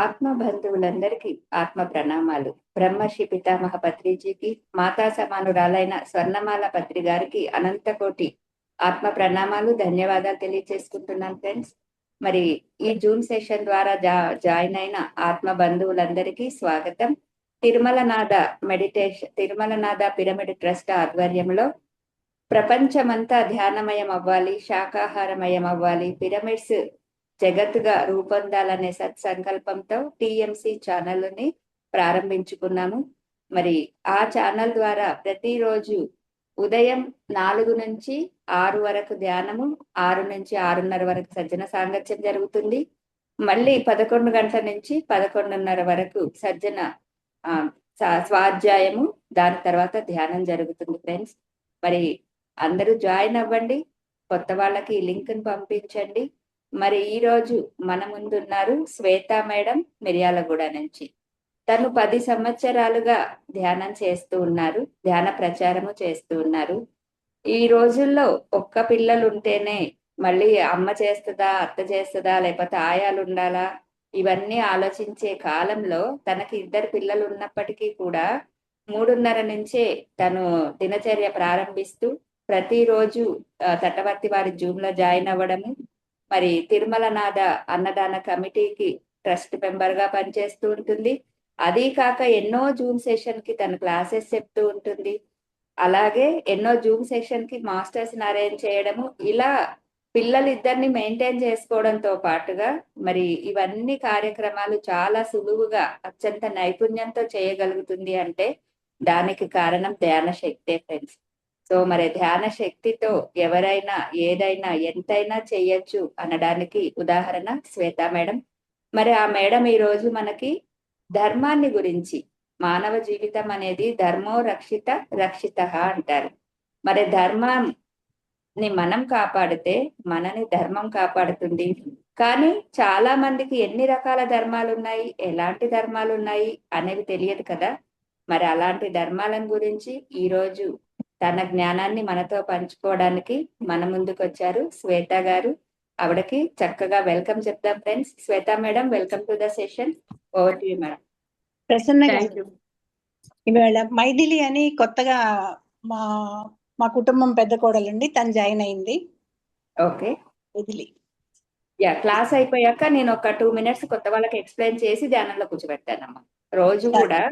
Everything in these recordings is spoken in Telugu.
ఆత్మ బంధువులందరికీ ఆత్మ ప్రణామాలు. బ్రహ్మర్షి పితామహ పత్రిజీకి, మాతా సమానురాలైన స్వర్ణమాల పత్రి గారికి అనంతకోటి ఆత్మ ప్రణామాలు, ధన్యవాదాలు తెలియజేసుకుంటున్నాను ఫ్రెండ్స్. మరి ఈ జూమ్ సెషన్ ద్వారా జాయిన్ అయిన ఆత్మ బంధువులందరికీ స్వాగతం. తిరుమలనాథ పిరమిడ్ ట్రస్ట్ ఆధ్వర్యంలో ప్రపంచమంతా ధ్యానమయం అవ్వాలి, శాకాహారమయం అవ్వాలి, పిరమిడ్స్ జగత్తుగా రూపొందాలనే సత్సంకల్పంతో టిఎంసి ఛానల్ని ప్రారంభించుకున్నాము. మరి ఆ ఛానల్ ద్వారా ప్రతిరోజు ఉదయం 4 నుంచి 6 వరకు ధ్యానము, 6 నుంచి 6:30 వరకు సజ్జన సాంగత్యం జరుగుతుంది. మళ్ళీ 11 గంటల నుంచి 11:30 వరకు సజ్జన స్వాధ్యాయము, దాని తర్వాత ధ్యానం జరుగుతుంది ఫ్రెండ్స్. మరి అందరూ జాయిన్ అవ్వండి, కొత్త వాళ్ళకి లింక్ ని పంపించండి. మరి ఈ రోజు మన ముందున్నారు శ్వేత మేడం, మిర్యాలగూడ నుంచి. తను 10 సంవత్సరాలుగా ధ్యానం చేస్తూ ఉన్నారు, ధ్యాన ప్రచారము చేస్తూ ఉన్నారు. ఈ రోజుల్లో ఒక్క పిల్లలు ఉంటేనే మళ్ళీ అమ్మ చేస్తుందా, అత్త చేస్తుందా, లేకపోతే ఆయాలు ఉండాలా, ఇవన్నీ ఆలోచించే కాలంలో తనకి 2 పిల్లలు ఉన్నప్పటికీ కూడా 3:30 నుంచే తను దినచర్య ప్రారంభిస్తూ ప్రతిరోజు తటవర్తి వారి జూమ్ లో జాయిన్ అవ్వడము, మరి తిరుమలనాథ అన్నదాన కమిటీకి ట్రస్ట్ మెంబర్ గా పనిచేస్తూ ఉంటుంది. అదీ కాక ఎన్నో జూమ్ సెషన్ కి తన క్లాసెస్ చెప్తూ ఉంటుంది. అలాగే ఎన్నో జూమ్ సెషన్ కి మాస్టర్స్ అరేంజ్ చేయడము, ఇలా పిల్లలిద్దరిని మెయింటైన్ చేసుకోవడంతో పాటుగా మరి ఇవన్నీ కార్యక్రమాలు చాలా సులువుగా అత్యంత నైపుణ్యంతో చేయగలుగుతుంది అంటే దానికి కారణం ధ్యాన శక్తే ఫ్రెండ్స్. సో మరి ధ్యాన శక్తితో ఎవరైనా ఏదైనా ఎంతైనా చెయ్యొచ్చు అనడానికి ఉదాహరణ శ్వేత మేడం. మరి ఆ మేడం ఈ రోజు మనకి ధర్మాన్ని గురించి, మానవ జీవితం అనేది ధర్మో రక్షిత రక్షిత అంటారు. మరి ధర్మాన్ని మనం కాపాడితే మనని ధర్మం కాపాడుతుంది. కానీ చాలా మందికి ఎన్ని రకాల ధర్మాలు ఉన్నాయి, ఎలాంటి ధర్మాలు ఉన్నాయి అనేవి తెలియదు కదా. మరి అలాంటి ధర్మాలను గురించి ఈ రోజు తన జ్ఞానాన్ని మనతో పంచుకోవడానికి మన ముందుకు వచ్చారు శ్వేత గారు. ఆవిడకి చక్కగా వెల్కమ్ చెప్దాం friends. Shweta madam, welcome to the session. Over to you madam. Prasanna ఇవాళ మైథిలి అని కొత్తగా మా మా కుటుంబం పెద్ద కోడలండి, తను జాయిన్ అయింది. ఓకే, మైథిలి. క్లాస్ అయిపోయాక నేను ఒక 2 మినిట్స్ కొత్త వాళ్ళకి ఎక్స్ప్లెయిన్ చేసి ధ్యానంలో కూర్చోబెడతానమ్మా. రోజు కూడా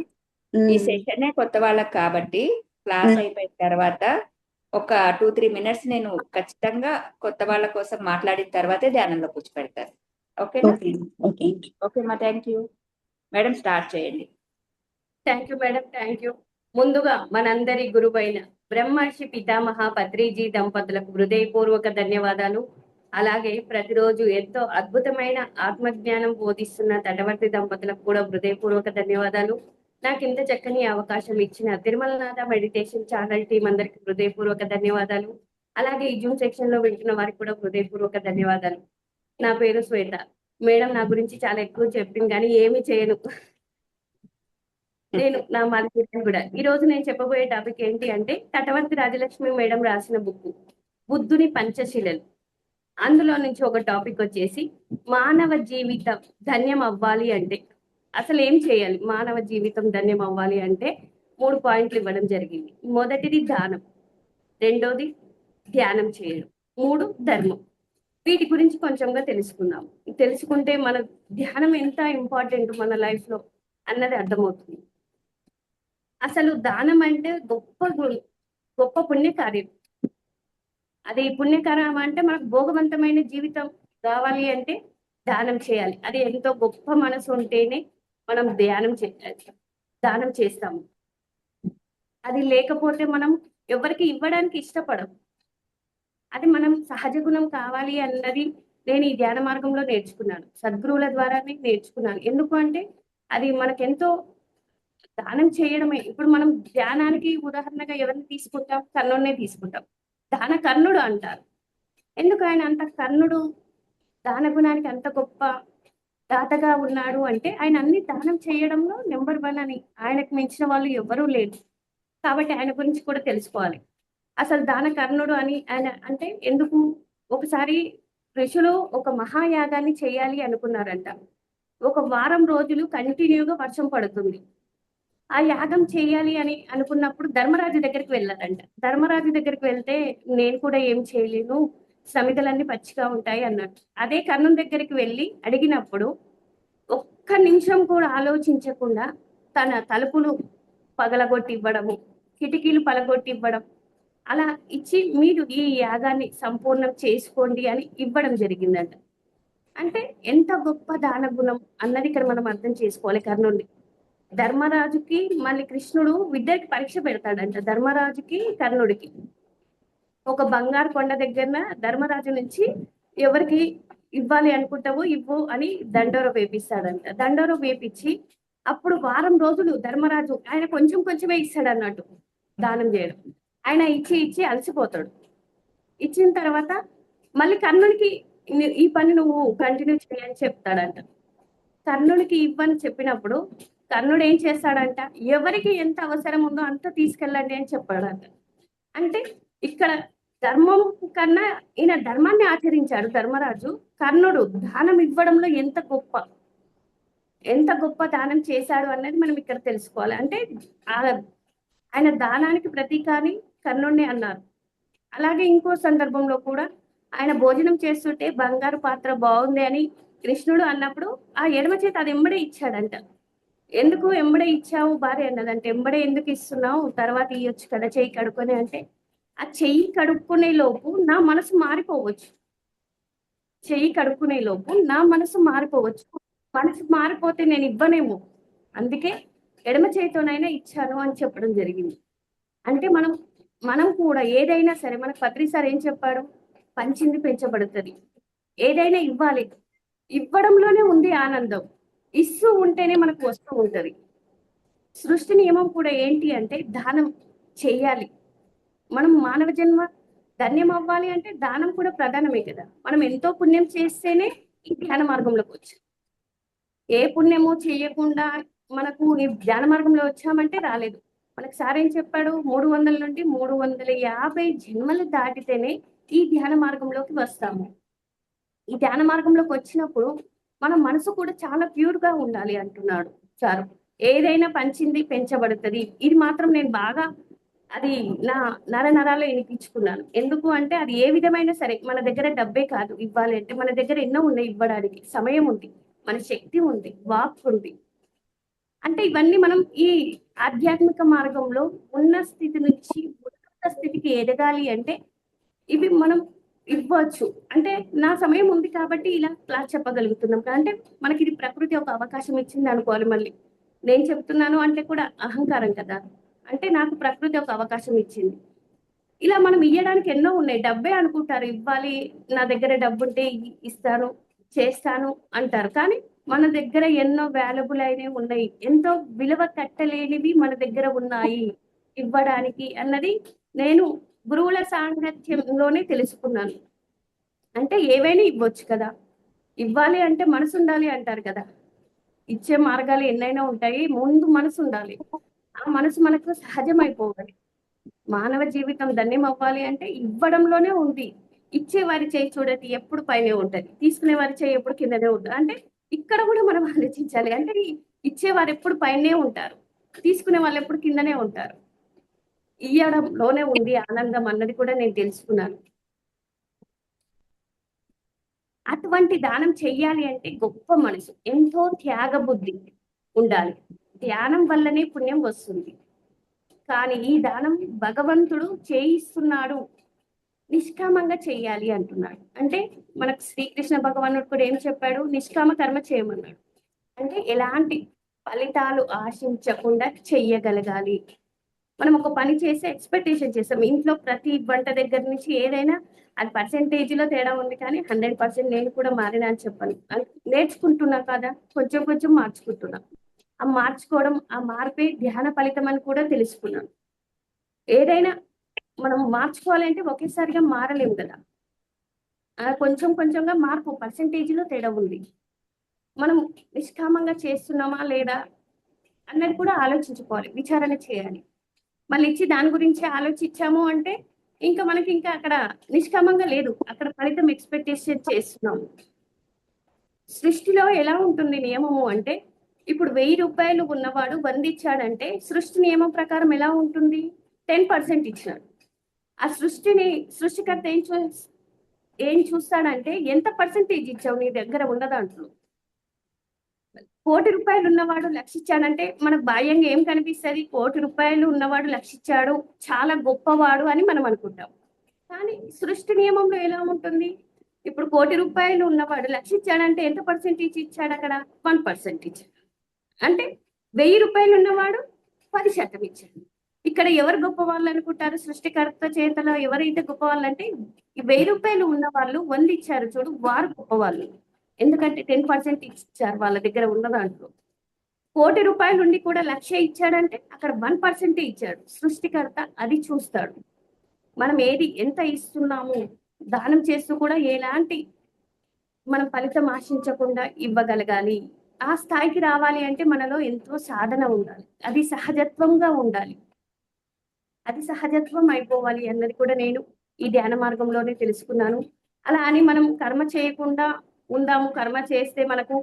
ఈ సెషనే కొత్త వాళ్ళకి కాబట్టి క్లాస్ అయిపోయిన తర్వాత ఒక 2-3 మినిట్స్ నేను ఖచ్చితంగా కొత్త వాళ్ళ కోసం మాట్లాడిన తర్వాతే ధ్యానంలో కూర్చోబెడతాను. ఓకేనా? ఓకేమ్మా, థ్యాంక్ యూ మేడం. స్టార్ట్ చేయండి. Thank you madam, thank you. ముందుగా మనందరి గురువైన బ్రహ్మర్షి పితామహ పత్రిజీ దంపతులకు హృదయపూర్వక ధన్యవాదాలు. అలాగే ప్రతిరోజు ఎంతో అద్భుతమైన ఆత్మజ్ఞానం బోధిస్తున్న తటవర్తి దంపతులకు కూడా హృదయపూర్వక ధన్యవాదాలు. నాకు ఇంత చక్కని అవకాశం ఇచ్చిన తిరుమలనాథ మెడిటేషన్ ఛానల్ టీం అందరికి హృదయపూర్వక ధన్యవాదాలు. అలాగే ఈ జూమ్ సెక్షన్ లో వింటున్న వారికి కూడా హృదయపూర్వక ధన్యవాదాలు. నా పేరు శ్వేత. మేడం నా గురించి చాలా ఎక్కువ చెప్పింది కానీ ఏమి చేయను. నా మాది కూడా. ఈ రోజు నేను చెప్పబోయే టాపిక్ ఏంటి అంటే తటవర్తి రాజలక్ష్మి మేడం రాసిన బుక్ బుద్ధుని పంచశీలలు. అందులో నుంచి ఒక టాపిక్ వచ్చేసి మానవ జీవితం ధన్యం అవ్వాలి అంటే అసలు ఏం చేయాలి. మానవ జీవితం ధన్యం అవ్వాలి అంటే 3 పాయింట్లు ఇవ్వడం జరిగింది. మొదటిది దానం, రెండోది ధ్యానం చేయడం, 3 ధర్మం. వీటి గురించి కొంచెంగా తెలుసుకుందాం. తెలుసుకుంటే మన ధ్యానం ఎంత ఇంపార్టెంట్ మన లైఫ్ లో అన్నది అర్థమవుతుంది. అసలు దానం అంటే గొప్ప పుణ్యకార్యం. అది పుణ్యకార్యం అంటే మనకు భోగవంతమైన జీవితం కావాలి అంటే దానం చేయాలి. అది ఎంతో గొప్ప మనసు ఉంటేనే మనం దానం చేస్తాము. అది లేకపోతే మనం ఎవరికి ఇవ్వడానికి ఇష్టపడం. అది మనం సహజ గుణం కావాలి అన్నది నేను ఈ ధ్యాన మార్గంలో నేర్చుకున్నాను, సద్గురువుల ద్వారానే నేర్చుకున్నాను. ఎందుకు అంటే అది మనకెంతో దానం చేయడమే. ఇప్పుడు మనం ధ్యానానికి ఉదాహరణగా ఎవరిని తీసుకుంటాం? కర్ణుడినే తీసుకుంటాం. దాన కర్ణుడు అంటారు. ఎందుకు ఆయన అంత కర్ణుడు దాన గుణానికి అంత గొప్ప దాతగా ఉన్నాడు అంటే ఆయన అన్ని దానం చేయడంలో నెంబర్ 1 అని. ఆయనకు మించిన వాళ్ళు ఎవరూ లేరు. కాబట్టి ఆయన గురించి కూడా తెలుసుకోవాలి. అసలు దాన కర్ణుడు అని ఆయన అంటే ఎందుకు? ఒకసారి ఋషులు ఒక మహాయాగాన్ని చేయాలి అనుకున్నారంట. ఒక వారం రోజులు కంటిన్యూగా వర్షం పడుతుంది. ఆ యాగం చేయాలి అని అనుకున్నప్పుడు ధర్మరాజు దగ్గరికి వెళ్ళారంట. ధర్మరాజు దగ్గరికి వెళ్తే నేను కూడా ఏం చేయలేను, సమిధలన్నీ పచ్చిగా ఉంటాయి అన్నట్టు. అదే కర్ణం దగ్గరికి వెళ్ళి అడిగినప్పుడు ఒక్క నిమిషం కూడా ఆలోచించకుండా తన తలుపులు పగలగొట్టి ఇవ్వడము, కిటికీలు పగలగొట్టి ఇవ్వడం, అలా ఇచ్చి మీరు ఈ యాగాన్ని సంపూర్ణం చేసుకోండి అని ఇవ్వడం జరిగిందంట. అంటే ఎంత గొప్ప దాన గుణం అన్నది ఇక్కడ మనం అర్థం చేసుకోవాలి కర్ణుడిని. ధర్మరాజుకి మళ్ళీ కృష్ణుడు ఇద్దరికి పరీక్ష పెడతాడంట, ధర్మరాజుకి కర్ణుడికి. ఒక బంగారు కొండ దగ్గర ధర్మరాజు నుంచి ఎవరికి ఇవ్వాలి అనుకుంటావో ఇవ్వు అని దండోర వేపిస్తాడంట. దండోర వేపించి అప్పుడు వారం రోజులు ధర్మరాజు ఆయన కొంచెం కొంచెమే ఇస్తాడు అన్నట్టు దానం చేయడం. ఆయన ఇచ్చి ఇచ్చి అలసిపోతాడు. ఇచ్చిన తర్వాత మళ్ళీ కర్ణునికి ఈ పని నువ్వు కంటిన్యూ చేయని చెప్తాడంట. కర్ణుడికి ఇవ్వని చెప్పినప్పుడు కర్ణుడు ఏం చేస్తాడంట, ఎవరికి ఎంత అవసరం ఉందో అంత తీసుకెళ్ళండి అని చెప్పాడంట. అంటే ఇక్కడ ధర్మం కన్నా ఈయన ధర్మాన్ని ఆచరించాడు ధర్మరాజు. కర్ణుడు దానం ఇవ్వడంలో ఎంత గొప్ప దానం చేశాడు అన్నది మనం ఇక్కడ తెలుసుకోవాలి. అంటే ఆయన దానానికి ప్రతీకాని కర్ణుడిని అన్నారు. అలాగే ఇంకో సందర్భంలో కూడా ఆయన భోజనం చేస్తుంటే బంగారు పాత్ర బాగుంది అని కృష్ణుడు అన్నప్పుడు ఆ ఎడమ చేతి అది ఎంబడే ఇచ్చాడంట. ఎందుకు ఎంబడే ఇచ్చావు భార్య అన్నదంటే, ఎంబడే ఎందుకు ఇస్తున్నావు, తర్వాత ఇయ్యొచ్చు కదా చెయ్యి కడుక్కొని అంటే, ఆ చెయ్యి కడుక్కునే లోపు నా మనసు మారిపోవచ్చు. చెయ్యి కడుక్కునే లోపు నా మనసు మారిపోవచ్చు. మనసు మారిపోతే నేను ఇవ్వనేమో, అందుకే ఎడమ చేతితోనైనా ఇచ్చాను అని చెప్పడం జరిగింది. అంటే మనం కూడా ఏదైనా సరే, మనకు పత్రి సార్ ఏం చెప్పాడు, పంచింది పెంచబడుతుంది. ఏదైనా ఇవ్వాలి, ఇవ్వడంలోనే ఉంది ఆనందం. ఇస్తూ ఉంటేనే మనకు వస్తూ ఉంటది. సృష్టి నియమం కూడా ఏంటి అంటే దానం చెయ్యాలి. మనం మానవ జన్మ ధన్యం అవ్వాలి అంటే దానం కూడా ప్రధానమే కదా. మనం ఎంతో పుణ్యం చేస్తేనే ఈ ధ్యాన మార్గంలోకి వచ్చాం. ఏ పుణ్యము చేయకుండా మనకు ఈ ధ్యాన మార్గంలో వచ్చామంటే రాలేదు. మనకు సార్ ఏం చెప్పాడు, 300 నుండి 350 జన్మలు దాటితేనే ఈ ధ్యాన మార్గంలోకి వస్తాము. ఈ ధ్యాన మార్గంలోకి వచ్చినప్పుడు మన మనసు కూడా చాలా ప్యూర్ గా ఉండాలి అంటున్నాడు సార్. ఏదైనా పంచింది పెంచబడుతుంది. ఇది మాత్రం నేను బాగా అది నా నరాలు వినిపించుకున్నాను. ఎందుకు అంటే అది ఏ విధమైన సరే, మన దగ్గర డబ్బే కాదు ఇవ్వాలి అంటే, మన దగ్గర ఎన్నో ఉన్నాయి ఇవ్వడానికి. సమయం ఉంది, మన శక్తి ఉంది, వాక్ ఉంది. అంటే ఇవన్నీ మనం ఈ ఆధ్యాత్మిక మార్గంలో ఉన్న స్థితి నుంచి ఉన్నత స్థితికి ఎదగాలి అంటే ఇవి మనం ఇవ్వచ్చు. అంటే నా సమయం ఉంది కాబట్టి ఇలా క్లాస్ చెప్పగలుగుతున్నాం. అంటే మనకి ఇది ప్రకృతి ఒక అవకాశం ఇచ్చింది అనుకోవాలి. మళ్ళీ నేను చెప్తున్నాను అంటే కూడా అహంకారం కదా. అంటే నాకు ప్రకృతి ఒక అవకాశం ఇచ్చింది. ఇలా మనం ఇవ్వడానికి ఎన్నో ఉన్నాయి. డబ్బే అనుకుంటారు ఇవ్వాలి, నా దగ్గర డబ్బు ఉంటే ఇస్తాను చేస్తాను అంటారు. కానీ మన దగ్గర ఎన్నో వాల్యుబుల్ అయినవి ఉన్నాయి, ఎంతో విలువ కట్టలేనివి మన దగ్గర ఉన్నాయి ఇవ్వడానికి అన్నది నేను గురువుల సాంగత్యంలోనే తెలుసుకున్నాను. అంటే ఏవైనా ఇవ్వచ్చు కదా. ఇవ్వాలి అంటే మనసు ఉండాలి అంటారు కదా. ఇచ్చే మార్గాలు ఎన్నైనా ఉంటాయి, ముందు మనసు ఉండాలి. ఆ మనసు మనకు సహజమైపోవాలి. మానవ జీవితం ధన్యం అవ్వాలి అంటే ఇవ్వడంలోనే ఉంది. ఇచ్చే వారి చేయి చూడండి ఎప్పుడు పైనే ఉంటది, తీసుకునే వారి చేయి ఎప్పుడు కిందనే ఉంటుంది. అంటే ఇక్కడ కూడా మనం ఆలోచించాలి. అంటే ఇచ్చేవారు ఎప్పుడు పైనే ఉంటారు, తీసుకునే వాళ్ళు ఎప్పుడు కిందనే ఉంటారు. ఇయ్యడంలోనే ఉంది ఆనందం అన్నది కూడా నేను తెలుసుకున్నాను. అటువంటి దానం చెయ్యాలి అంటే గొప్ప మనసు, ఎంతో త్యాగ బుద్ధి ఉండాలి. ధ్యానం వల్లనే పుణ్యం వస్తుంది. కానీ ఈ దానం భగవంతుడు చేయిస్తున్నాడు, నిష్కామంగా చెయ్యాలి అంటున్నాడు. అంటే మనకు శ్రీకృష్ణ భగవానుడు కూడా ఏం చెప్పాడు, నిష్కామ కర్మ చేయమన్నాడు. అంటే ఎలాంటి ఫలితాలు ఆశించకుండా చెయ్యగలగాలి. మనం ఒక పని చేసి ఎక్స్పెక్టేషన్ చేస్తాం. ఇంట్లో ప్రతి వంట దగ్గర నుంచి ఏదైనా అది పర్సెంటేజ్ లో తేడా ఉంది, కానీ 100% నేను కూడా మారినా అని చెప్పాను. నేర్చుకుంటున్నా కదా, కొంచెం కొంచెం మార్చుకుంటున్నా. ఆ మార్చుకోవడం, ఆ మార్పే ధ్యాన ఫలితం అని కూడా తెలుసుకున్నాను. ఏదైనా మనం మార్చుకోవాలంటే ఒకేసారిగా మారలేము కదా. కొంచెం కొంచెంగా మార్పు, పర్సెంటేజ్ లో తేడా ఉంది. మనం నిష్కామంగా చేస్తున్నామా లేదా అన్నది కూడా ఆలోచించుకోవాలి, విచారణ చేయాలి. మళ్ళీ ఇచ్చి దాని గురించి ఆలోచించాము అంటే ఇంకా మనకి ఇంకా అక్కడ నిష్కామంగా లేదు, అక్కడ ఫలితం ఎక్స్పెక్టేషన్ చేస్తున్నాము. సృష్టిలో ఎలా ఉంటుంది నియమము అంటే, ఇప్పుడు 1000 రూపాయలు ఉన్నవాడు 100 ఇచ్చాడంటే సృష్టి నియమం ప్రకారం ఎలా ఉంటుంది? 10% ఇచ్చినాడు. ఆ సృష్టికర్త ఏం చూస్తాడంటే ఎంత పర్సెంటేజ్ ఇచ్చావు నీ దగ్గర ఉన్న దాంట్లో. 1,00,00,000 రూపాయలు ఉన్నవాడు 1,00,000 ఇచ్చాడంటే మనకు బాహ్యంగా ఏం కనిపిస్తది? 1,00,00,000 రూపాయలు ఉన్నవాడు 1,00,000 ఇచ్చాడు, చాలా గొప్పవాడు అని మనం అనుకుంటాం. కానీ సృష్టి నియమంలో ఎలా ఉంటుంది? ఇప్పుడు 1,00,00,000 రూపాయలు ఉన్నవాడు 1,00,000 ఇచ్చాడంటే ఎంత పర్సెంటేజ్ ఇచ్చాడు అక్కడ? 1% ఇచ్చాడు. అంటే 1000 రూపాయలు ఉన్నవాడు 10% ఇచ్చాడు. ఇక్కడ ఎవరు గొప్ప వాళ్ళు అనుకుంటారు? సృష్టికర్త చేతలో ఎవరైతే గొప్ప వాళ్ళు అంటే, ఈ 1000 రూపాయలు ఉన్న వాళ్ళు 100 ఇచ్చారు చూడు, వారు గొప్పవాళ్ళు. ఎందుకంటే 10% ఇచ్చారు వాళ్ళ దగ్గర ఉన్న దాంట్లో. 1,00,00,000 రూపాయలు ఉండి కూడా 1,00,000 ఇచ్చాడంటే అక్కడ 1% ఇచ్చాడు. సృష్టికర్త అది చూస్తాడు. మనం ఏది ఎంత ఇస్తున్నాము, దానం చేస్తూ కూడా ఎలాంటి మనం ఫలితం ఆశించకుండా ఇవ్వగలగాలి. ఆ స్థాయికి రావాలి అంటే మనలో ఎంతో సాధన ఉండాలి. అది సహజత్వంగా ఉండాలి. అది సహజత్వం అయిపోవాలి అన్నది కూడా నేను ఈ ధ్యాన మార్గంలోనే తెలుసుకున్నాను. అలా అని మనం కర్మ చేయకుండా ఉందాము, కర్మ చేస్తే మనకు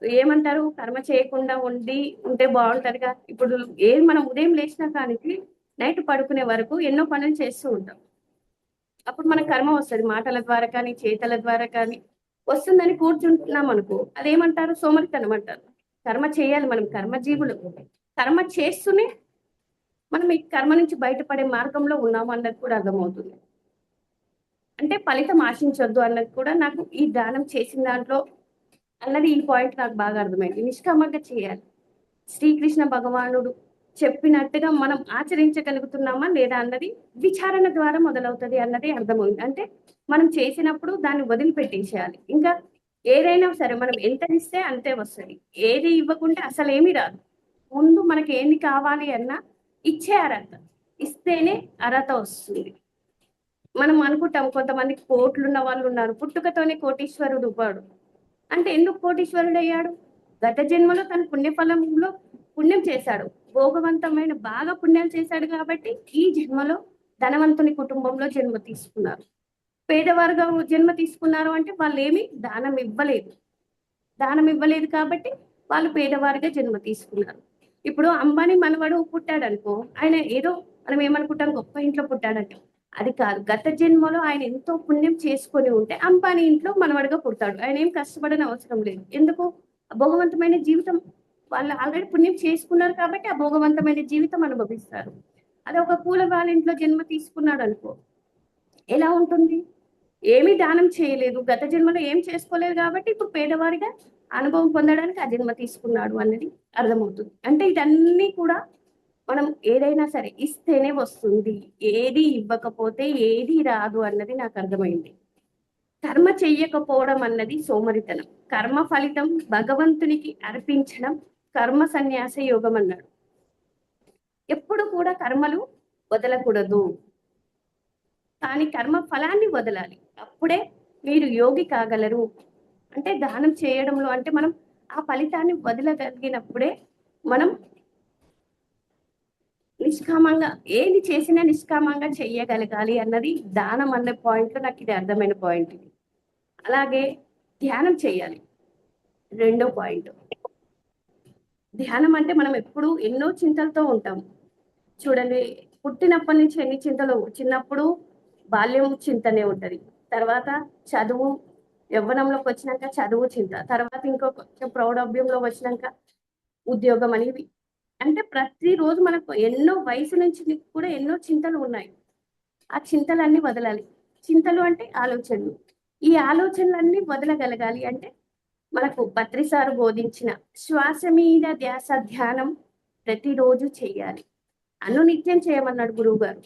ఏమంటారు, కర్మ చేయకుండా ఉంటే బాగుంటదిగా. ఇప్పుడు మనం ఉదయం లేచినా కానీ నైట్ పడుకునే వరకు ఎన్నో పనులు చేస్తూ ఉంటాం. అప్పుడు మనకు కర్మ వస్తుంది, మాటల ద్వారా కానీ చేతల ద్వారా కానీ వస్తుందని కూర్చుంటున్నాం అనుకో, అదేమంటారు? సోమరితనం అంటారు. కర్మ చేయాలి, మనం కర్మజీవులు. కర్మ చేస్తూనే మనం ఈ కర్మ నుంచి బయటపడే మార్గంలో ఉన్నాము అన్నది కూడా అర్థమవుతుంది. అంటే ఫలితం ఆశించొద్దు అన్నది కూడా నాకు ఈ దానం చేసిన దాంట్లో అన్నది ఈ పాయింట్ నాకు బాగా అర్థమైంది. నిష్కామంగా చేయాలి. శ్రీకృష్ణ భగవానుడు చెప్పినట్టుగా మనం ఆచరించగలుగుతున్నామా లేదా అన్నది విచారణ ద్వారా మొదలవుతుంది అన్నది అర్థమైంది. అంటే మనం చేసినప్పుడు దాన్ని వదిలిపెట్టేసేయాలి. ఇంకా ఏదైనా సరే మనం ఎంత ఇస్తే అంతే వస్తుంది. ఏది ఇవ్వకుంటే అసలు ఏమీ రాదు. ముందు మనకి ఏంది కావాలి అన్నా ఇచ్చే అర్హత, ఇస్తేనే అర్హత వస్తుంది. మనం అనుకుంటాం కొంతమందికి కోట్లు ఉన్న వాళ్ళు ఉన్నారు, పుట్టుకతోనే కోటీశ్వరుడు వాడు అంటే ఎందుకు కోటీశ్వరుడు అయ్యాడు? గత జన్మలో తన పుణ్యఫలంలో పుణ్యం చేశాడు, భోగవంతమైన బాగా పుణ్యాలు చేశాడు కాబట్టి ఈ జన్మలో ధనవంతుని కుటుంబంలో జన్మ తీసుకున్నారు. పేదవారుగా జన్మ తీసుకున్నారు అంటే వాళ్ళు ఏమి దానం ఇవ్వలేదు కాబట్టి వాళ్ళు పేదవారిగా జన్మ తీసుకున్నారు. ఇప్పుడు అంబానీ మనవడు పుట్టాడు అనుకో, ఆయన ఏదో మనం ఏమనుకుంటాం, గొప్ప ఇంట్లో పుట్టాడంటే అది కాదు. గత జన్మలో ఆయన ఎంతో పుణ్యం చేసుకొని ఉంటే అంబానీ ఇంట్లో మనవడిగా పుడతాడు. ఆయన ఏం కష్టపడని అవసరం లేదు. ఎందుకు? భోగవంతమైన జీవితం, వాళ్ళు ఆల్రెడీ పుణ్యం చేసుకున్నారు కాబట్టి ఆ భోగవంతమైన జీవితం అనుభవిస్తారు. అది ఒక కూల వాళ్ళ ఇంట్లో జన్మ తీసుకున్నాడు అనుకో, ఎలా ఉంటుంది? ఏమీ దానం చేయలేదు, గత జన్మలో ఏం చేసుకోలేదు కాబట్టి ఇప్పుడు పేదవారిగా అనుభవం పొందడానికి ఆ జన్మ తీసుకున్నాడు అన్నది అర్థమవుతుంది. అంటే ఇదన్నీ కూడా మనం ఏదైనా సరే ఇస్తేనే వస్తుంది, ఏది ఇవ్వకపోతే ఏది రాదు అన్నది నాకు అర్థమైంది. కర్మ చెయ్యకపోవడం అన్నది సోమరితనం. కర్మ ఫలితం భగవంతునికి అర్పించడం కర్మ సన్యాస యోగం అన్నాడు. ఎప్పుడు కూడా కర్మలు వదలకూడదు, కానీ కర్మ ఫలాన్ని వదలాలి. అప్పుడే మీరు యోగి కాగలరు. అంటే దానం చేయడంలో అంటే మనం ఆ ఫలితాన్ని వదలగలిగినప్పుడే మనం నిష్కామంగా ఏది చేసినా నిష్కామంగా చెయ్యగలగాలి అన్నది దానం అన్న పాయింట్లో నాకు ఇది అర్థమైన పాయింట్ ఇది. అలాగే ధ్యానం చేయాలి, రెండో పాయింట్. ధ్యానం అంటే మనం ఎప్పుడు ఎన్నో చింతలతో ఉంటాం చూడండి. పుట్టినప్పటి నుంచి ఎన్ని చింతలు. చిన్నప్పుడు బాల్యం చింతనే ఉంటది, తర్వాత చదువు, యవ్వనంలోకి వచ్చినాక చదువు చింత, తర్వాత ఇంకో కొంచెం ప్రౌఢభ్యంలో వచ్చినాక ఉద్యోగం అనేవి. అంటే ప్రతిరోజు మనకు ఎన్నో వయసు నుంచి కూడా ఎన్నో చింతలు ఉన్నాయి. ఆ చింతలన్నీ వదలాలి. చింతలు అంటే ఆలోచనలు. ఈ ఆలోచనలన్నీ వదలగలగాలి అంటే మనకు పత్రిసారు బోధించిన శ్వాస మీద ధ్యాస ధ్యానం ప్రతిరోజు చెయ్యాలి. అనునిత్యం చేయమన్నాడు గురువు గారు.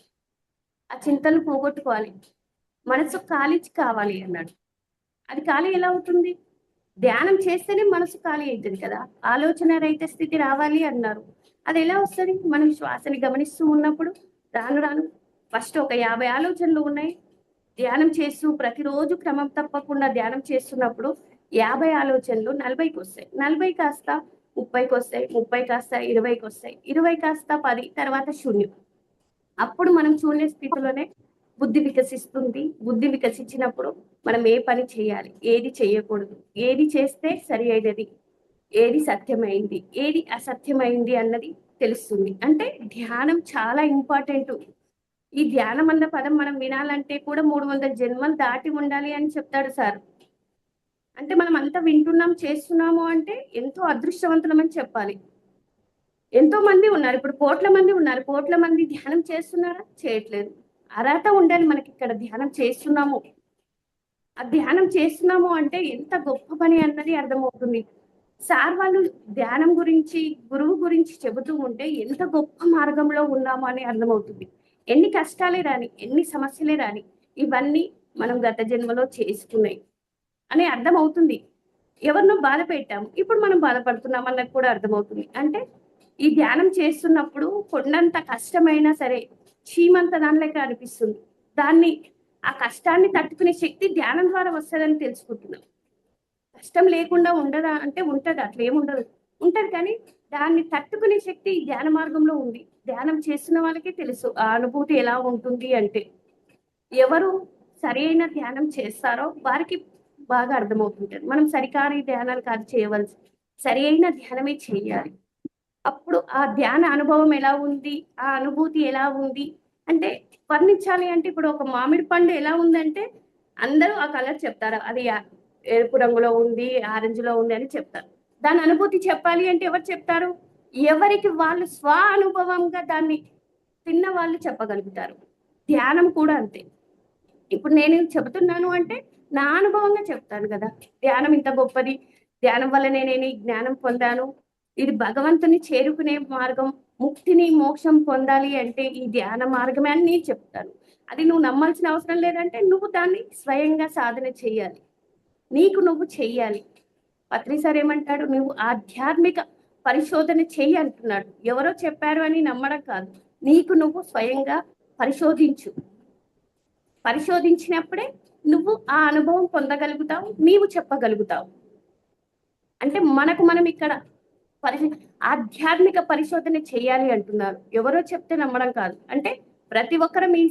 ఆ చింతలు పోగొట్టుకోవాలి, మనసు ఖాళీ కావాలి అన్నాడు. అది ఖాళీ ఎలా అవుతుంది? ధ్యానం చేస్తేనే మనసు ఖాళీ అవుతుంది కదా. ఆలోచన రహిత స్థితి రావాలి అన్నారు. అది ఎలా వస్తుంది? మనం శ్వాసని గమనిస్తూ ఉన్నప్పుడు రాను రాను ఫస్ట్ ఒక 50 ఆలోచనలు ఉన్నాయి. ధ్యానం చేస్తూ ప్రతిరోజు క్రమం తప్పకుండా ధ్యానం చేస్తున్నప్పుడు 50 ఆలోచనలు 40కి వస్తాయి, 40 కాస్త 30కి వస్తాయి, 30 కాస్త 20కి వస్తాయి, 20 కాస్త 10, తర్వాత శూన్యం. అప్పుడు మనం శూన్య స్థితిలోనే బుద్ధి వికసిస్తుంది. బుద్ధి వికసించినప్పుడు మనం ఏ పని చేయాలి, ఏది చేయకూడదు, ఏది చేస్తే సరి అయినది, ఏది సత్యమైంది, ఏది అసత్యమైంది అన్నది తెలుస్తుంది. అంటే ధ్యానం చాలా ఇంపార్టెంట్. ఈ ధ్యానం అన్న పదం మనం వినాలంటే కూడా 300 జన్మలు దాటి ఉండాలి అని చెప్తాడు సార్. అంటే మనం అంతా వింటున్నాం, చేస్తున్నాము అంటే ఎంతో అదృష్టవంతులమని చెప్పాలి. ఎంతో మంది ఉన్నారు, ఇప్పుడు కోట్ల మంది ఉన్నారు, కోట్ల మంది ధ్యానం చేస్తున్నారా? చేయట్లేదు. అర్హత ఉండాలి మనకి ఇక్కడ ధ్యానం చేస్తున్నాము. ఆ ధ్యానం చేస్తున్నాము అంటే ఎంత గొప్ప పని అన్నది అర్థమవుతుంది. సార్ వాళ్ళు ధ్యానం గురించి, గురువు గురించి చెబుతూ ఉంటే ఎంత గొప్ప మార్గంలో ఉన్నాము అని అర్థమవుతుంది. ఎన్ని కష్టాలే రాని, ఎన్ని సమస్యలే రాని, ఇవన్నీ మనం గత జన్మలో చేసుకున్నాయి అని అర్థమవుతుంది. ఎవరినో బాధ పెట్టాము, ఇప్పుడు మనం బాధపడుతున్నాం అన్నది కూడా అర్థమవుతుంది. అంటే ఈ ధ్యానం చేస్తున్నప్పుడు కొండంత కష్టమైనా సరే చీమంత దానిలేక అనిపిస్తుంది. దాన్ని, ఆ కష్టాన్ని తట్టుకునే శక్తి ధ్యానం ద్వారా వస్తుందని తెలుసుకుంటున్నాం. కష్టం లేకుండా ఉండదా అంటే ఉంటది, అట్లా ఏముండదు, ఉంటది. కానీ దాన్ని తట్టుకునే శక్తి ఈ ధ్యాన మార్గంలో ఉంది. ధ్యానం చేస్తున్న వాళ్ళకే తెలుసు ఆ అనుభూతి ఎలా ఉంటుంది. అంటే ఎవరు సరైన ధ్యానం చేస్తారో వారికి బాగా అర్థమవుతుంటది. మనం సరికాని ధ్యానాలు కాదు చేయవలసి, సరి అయిన ధ్యానమే చేయాలి. అప్పుడు ఆ ధ్యాన అనుభవం ఎలా ఉంది, ఆ అనుభూతి ఎలా ఉంది అంటే వర్ణించాలి అంటే, ఇప్పుడు ఒక మామిడి పండు ఎలా ఉందంటే అందరూ ఆ కలర్ చెప్తారు, అది ఎరుపు రంగులో ఉంది, ఆరెంజ్ లో ఉంది అని చెప్తారు. దాని అనుభూతి చెప్పాలి అంటే ఎవరు చెప్తారు? ఎవరికి వాళ్ళు స్వ అనుభవంగా దాన్ని తిన్న వాళ్ళు చెప్పగలుగుతారు. ధ్యానం కూడా అంతే. ఇప్పుడు నేను చెబుతున్నాను అంటే నా అనుభవంగా చెప్తాను కదా. ధ్యానం ఇంత గొప్పది, ధ్యానం వల్ల నేను ఈ జ్ఞానం పొందాను, ఇది భగవంతుని చేరుకునే మార్గం, ముక్తిని మోక్షం పొందాలి అంటే ఈ ధ్యాన మార్గమే అని నేను చెప్తాను. అది నువ్వు నమ్మాల్సిన అవసరం లేదంటే నువ్వు దాన్ని స్వయంగా సాధన చేయాలి, నీకు నువ్వు చెయ్యాలి. పత్రి సార్ ఏమంటాడు? నువ్వు ఆధ్యాత్మిక పరిశోధన చెయ్యి అంటున్నాడు. ఎవరో చెప్పారు అని నమ్మడం కాదు, నీకు నువ్వు స్వయంగా పరిశోధించు. పరిశోధించినప్పుడే నువ్వు ఆ అనుభవం పొందగలుగుతావు, నీవు చెప్పగలుగుతావు. అంటే మనకు మనం ఇక్కడ ఆధ్యాత్మిక పరిశోధన చేయాలి అంటున్నారు, ఎవరో చెప్తే నమ్మడం కాదు. అంటే ప్రతి ఒక్కరం ఈ